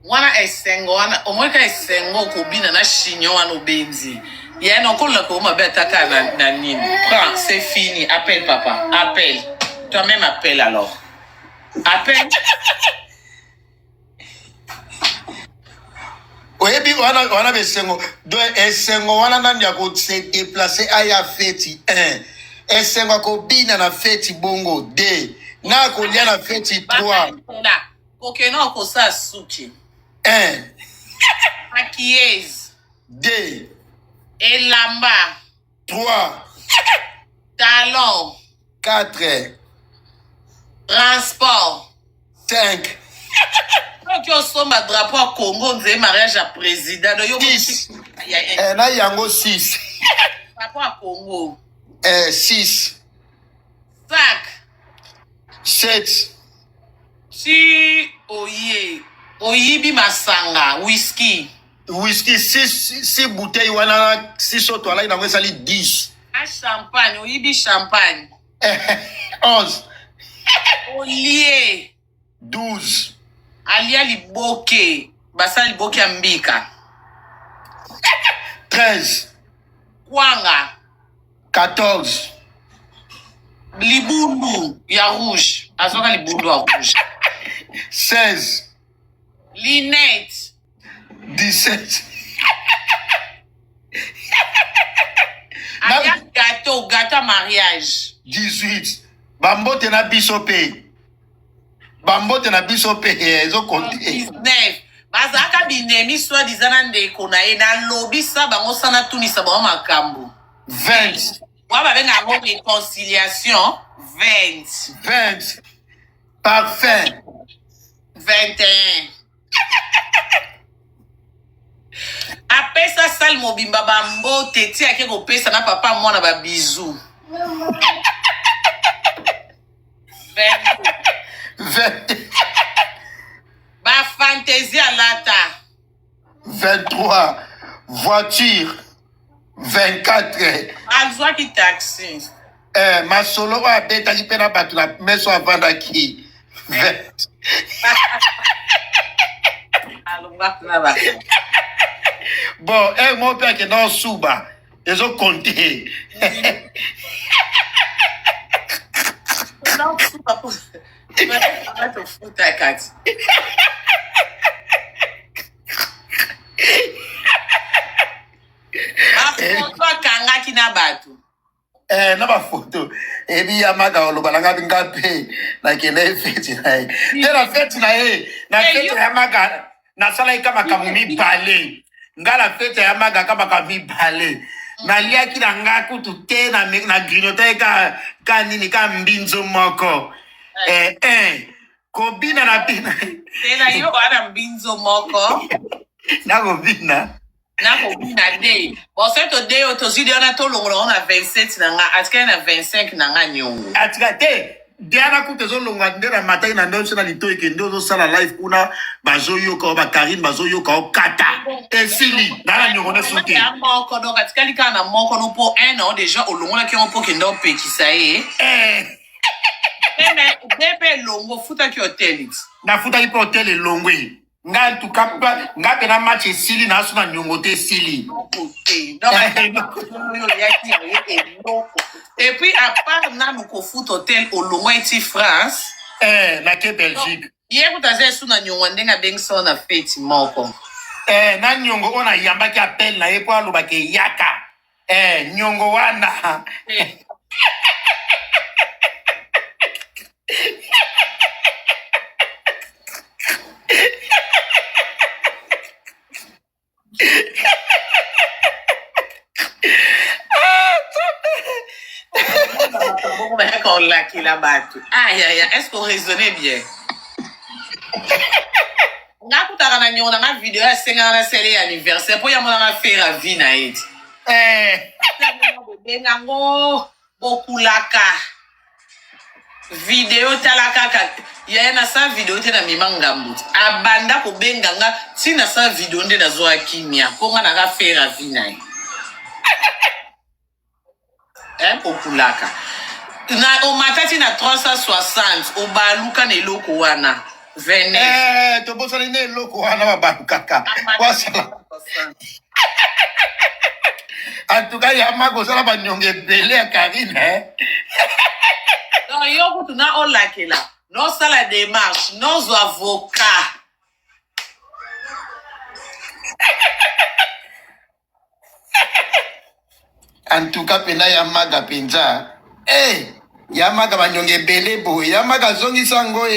Wana esengo, wana omweka esengo kobina na chignon wana obenzi. Ya non kola ko ma beta ka na nini. Prends, c'est fini, appelle papa, appelle. Toi-même appelle alors. Appelle. Oyebi wana besengo do esengo wana nani ya ko se déplacer aya feti 1 esengo ko bina na feti bongo 2 na ko lia na feti 3 kokeno ko sa suki 1 maquilleuse 2 elamba 3 talon 4 transport 5 qui au sommet drapeau à Congo, on dit mariage à président. 10. Na yango 6. Drapeau à Congo. 6. Sac. 7. Si oyibi masanga, whisky. Whisky 6 bouteilles wana 6 autres là il a sali 10. Ah champagne, oyibi champagne. 11. Olier. 12. Alia liboke, basa liboke ambika. 13. Kwanga. 14. Libundu ya rouge. Azoka libundu ya rouge. 16. Linette. 17. Alia gâteau mariage. 18. Bambote na bisope. Bambote na bisope ezo compter. 19. Bazaka binemi soit dizana ndeko na ye na lobi sa bango sana tunisa ba makambo. 20. Wa ba benga ngo réconciliation 20. 20. Parfum. 21. Apesa sal mobimba bambote ti ake ko pesa na papa mwana ba bisou. 20. Ba fantaisie lata. 23. Voiture. 24. Alzwa ki taxi. Masolo wa beta ki pena batu na meso avanda ki. 20. Bon, mon père qui est dans Souba, ils ont compté. Non, Souba pour. Tu vas te foutre à 4. bafoto akangaki na bato na bafoto ebi Yamaga olobalanga bingape na kene feti na ye te na feti na ye na feti ya Yamaga nasala ikama kamumi bale ngala feti ya Yamaga kama kamumi bale na liaki na ngaku te na grignote ka nini ka mbinzo moko kobina na bina tena yo ana mbinzo moko na kobina de bon c'est to de otozidi ona to longola on a 27 na nga atika na 25 na nga nyongo atika te diana kutezo longa ndera matai na ndo sala lito ekendo zo sala live kuna bazoyoka ba Karine bazoyoka o kata esili na nyongo na soute ya moko donc atika lika na moko no po un an déjà olongola ki on po kendo pekisa ye mais bébé longo futa ki hotel na futa ki hotel longwe nga tukapa nga pena match esili na suna nyongo te esili et puis à part nanu ko foot hotel olongo eti France na ke Belgique ye kutaze suna nyongo ndenga bengso na fete moko na nyongo ona yambaki appel na ye po alobaki yaka nyongo wana est-ce qu'on raisonnait bien? Nga kutaka na nyona nga video ya senga na sele anniversaire po ya mona nga faire vie na eti. Benga ngo bokulaka. Video talaka ka ya na sa video te na mimanga mbuti. Abanda ko benga nga tina sa video nde na zo akimia ko nga na nga faire vie na eti. Bokulaka. Na o matati na 360 o baluka na eloko wana 29 to bosa na eloko wana babalukaka wasala antuka Yamaga osala banyonge ebele ya Karine donc yo kutu na olakela no sala démarche nozo avocat antuka pena Yamaga penza Yamaga banyonge ebele boye Yamaga zongisa ngo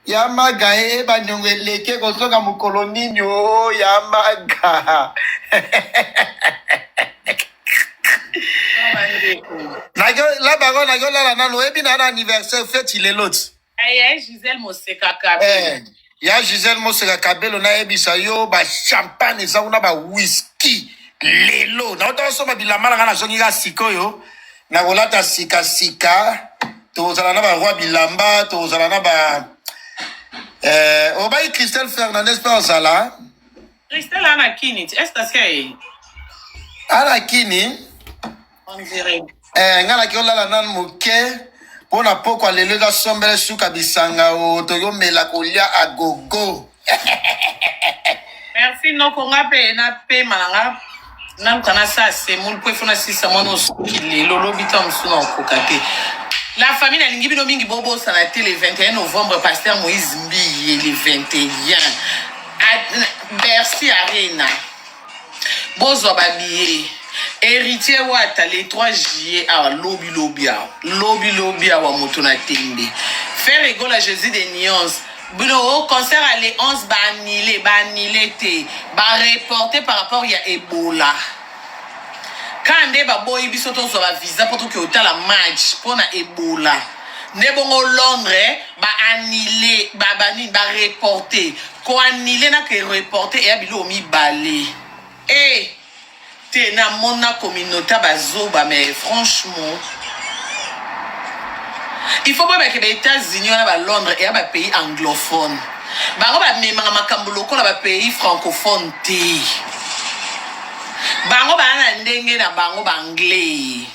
Yamaga banyonge leke kozonga mukolo nini Yamaga la bago na yo la nano ebi na anniversaire fête leloti Gisèle Moseka Kabelo ya Gisèle Moseka Kabelo na ebisa yo ba champagne eza kuna ba whisky lelo na otosoma bilamba na zongi ga sikoyo na kolata sika tozala na ba roi bilamba tozala na ba obai Christelle Fernandez pe ozala Christelle ana kini est-ce que c'est ana kini on dirait ngala ki olala nan moke pona poko lelo ga sombele suka bisanga o toyomela kolia agogo merci noko ngape na pe malanga nan kana sa semul po fona sisa mono skili lolo bitam suna kokate la famille na lingi bino mingi bobo sana te le 21 novembre pasteur Moïse Mbiye le 21 Bercy Arena bozo babiye héritier wata le 3 juillet à lobby wa motona tembe faire rigole à Jésus des Nyons. Au concert à les 11 banilé te reporté par rapport à Ebola. Quand des baboy bisoto sur la visa pour tout que autant la match pour na Ebola. Ne bongo Londres annulé reporté. Ko annulé na que reporté et abilo mi balé. Eh te na mona communauté bazoba mais franchement il faut pas que les États-Unis à Londres et à pays anglophone. Bango ba memanga makambo lokola ba pays francophone te. Bango ba na ndenge na bango ba anglais.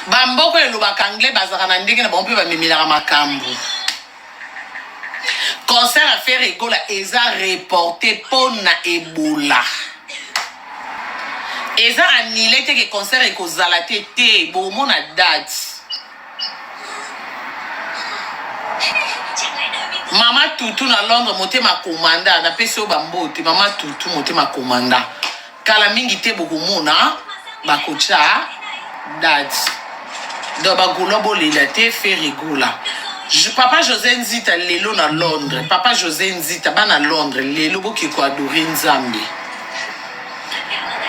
Bamboko eloba anglais bazaka na ndenge na bango pe ba memilaka makambo. Concert à faire Egola eza reporté pour na Ebola. Eza annulé te que concert et kozala te bo mona date. Mama Tutu na Londres motema komanda na peso bambote Mama Tutu motema komanda kala mingi te bokumuna bakocha date do bagulobo lila te fe rigula papa José Nzita lelo na Londres papa José Nzita bana Londres lelo boki ko adorer Nzambe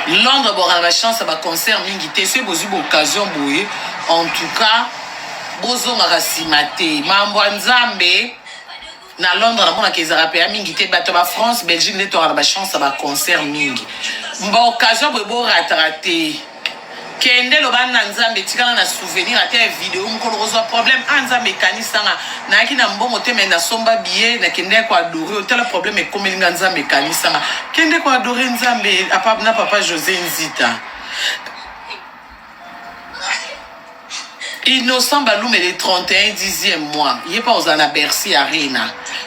Londres bora la chance ba concert mingi te se bozu occasion boye en tout cas bozonga rasimate mambo Nzambe na Londres na mona kezara pe mingi te bato ba France Belgique ne tora ba chance ba concert mingi mba occasion bo ratrater kende lo bana Nzambe tikana na souvenir ate vidéo mkolo rozwa problème Nzambe kanisanga na ki na mbongo te mena somba billet na kende ko adorer tel problème e comme Nzambe kanisanga kende ko adorer Nzambe na papa José Nzita Innocent Baloume le 31 10e mois il est pas aux ana Bercy Arena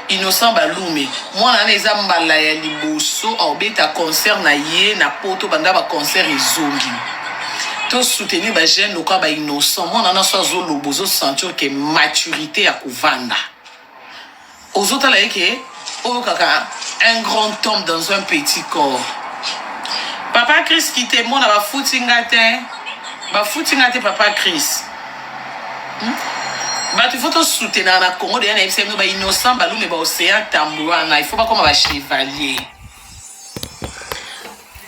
Innocent Baloume moi na eza mbala ya liboso obeta concert na ye na poto banda ba concert ezongi to soutenir ba jeune lokwa ba innocent moi na so zo lobozo sentir que maturité ya kuvanda ozota la yeke o kaka un grand homme dans un petit corps papa Chris qui te mona ba footinga te papa Chris bah tu faut te soutenir na Congo de na FCM ba innocent Baloume ba océan tambourana il faut pas comme ba chevalier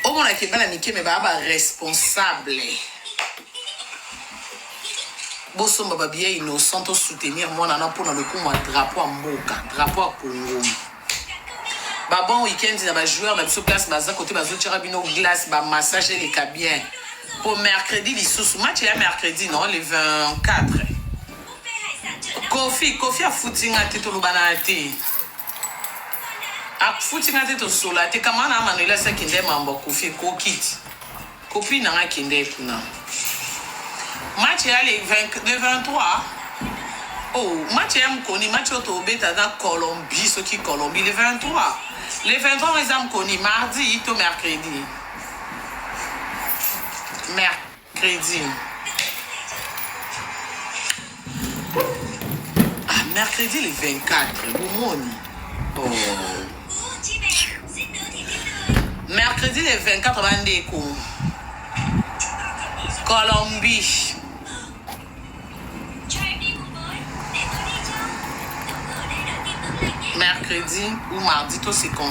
au moins que bana mike me ba responsable bosomba ba bien innocent to soutenir moi na pour le coup moi drapeau à mboka drapeau à Congo ba bon week-end na ba joueur na biso place baza côté bazo tira bino glace ba massage les bien pour mercredi li sous match ya mercredi non le 24 Kofi a footing à tête au banate. A footing à tête au sola. Te kamana manuela sa kinde mambo Kofi kokit. Kopi na kinde kuna. Match ya le 23. Oh, match ya mkoni match auto beta dans Colombie, ce qui Colombie le 23. Le 23 les am koni mardi to mercredi. Mercredi. Mercredi le 24, Boumoni. Oh. Mercredi le 24, Bandeko. Colombie. Mercredi ou mardi, tout c'est comme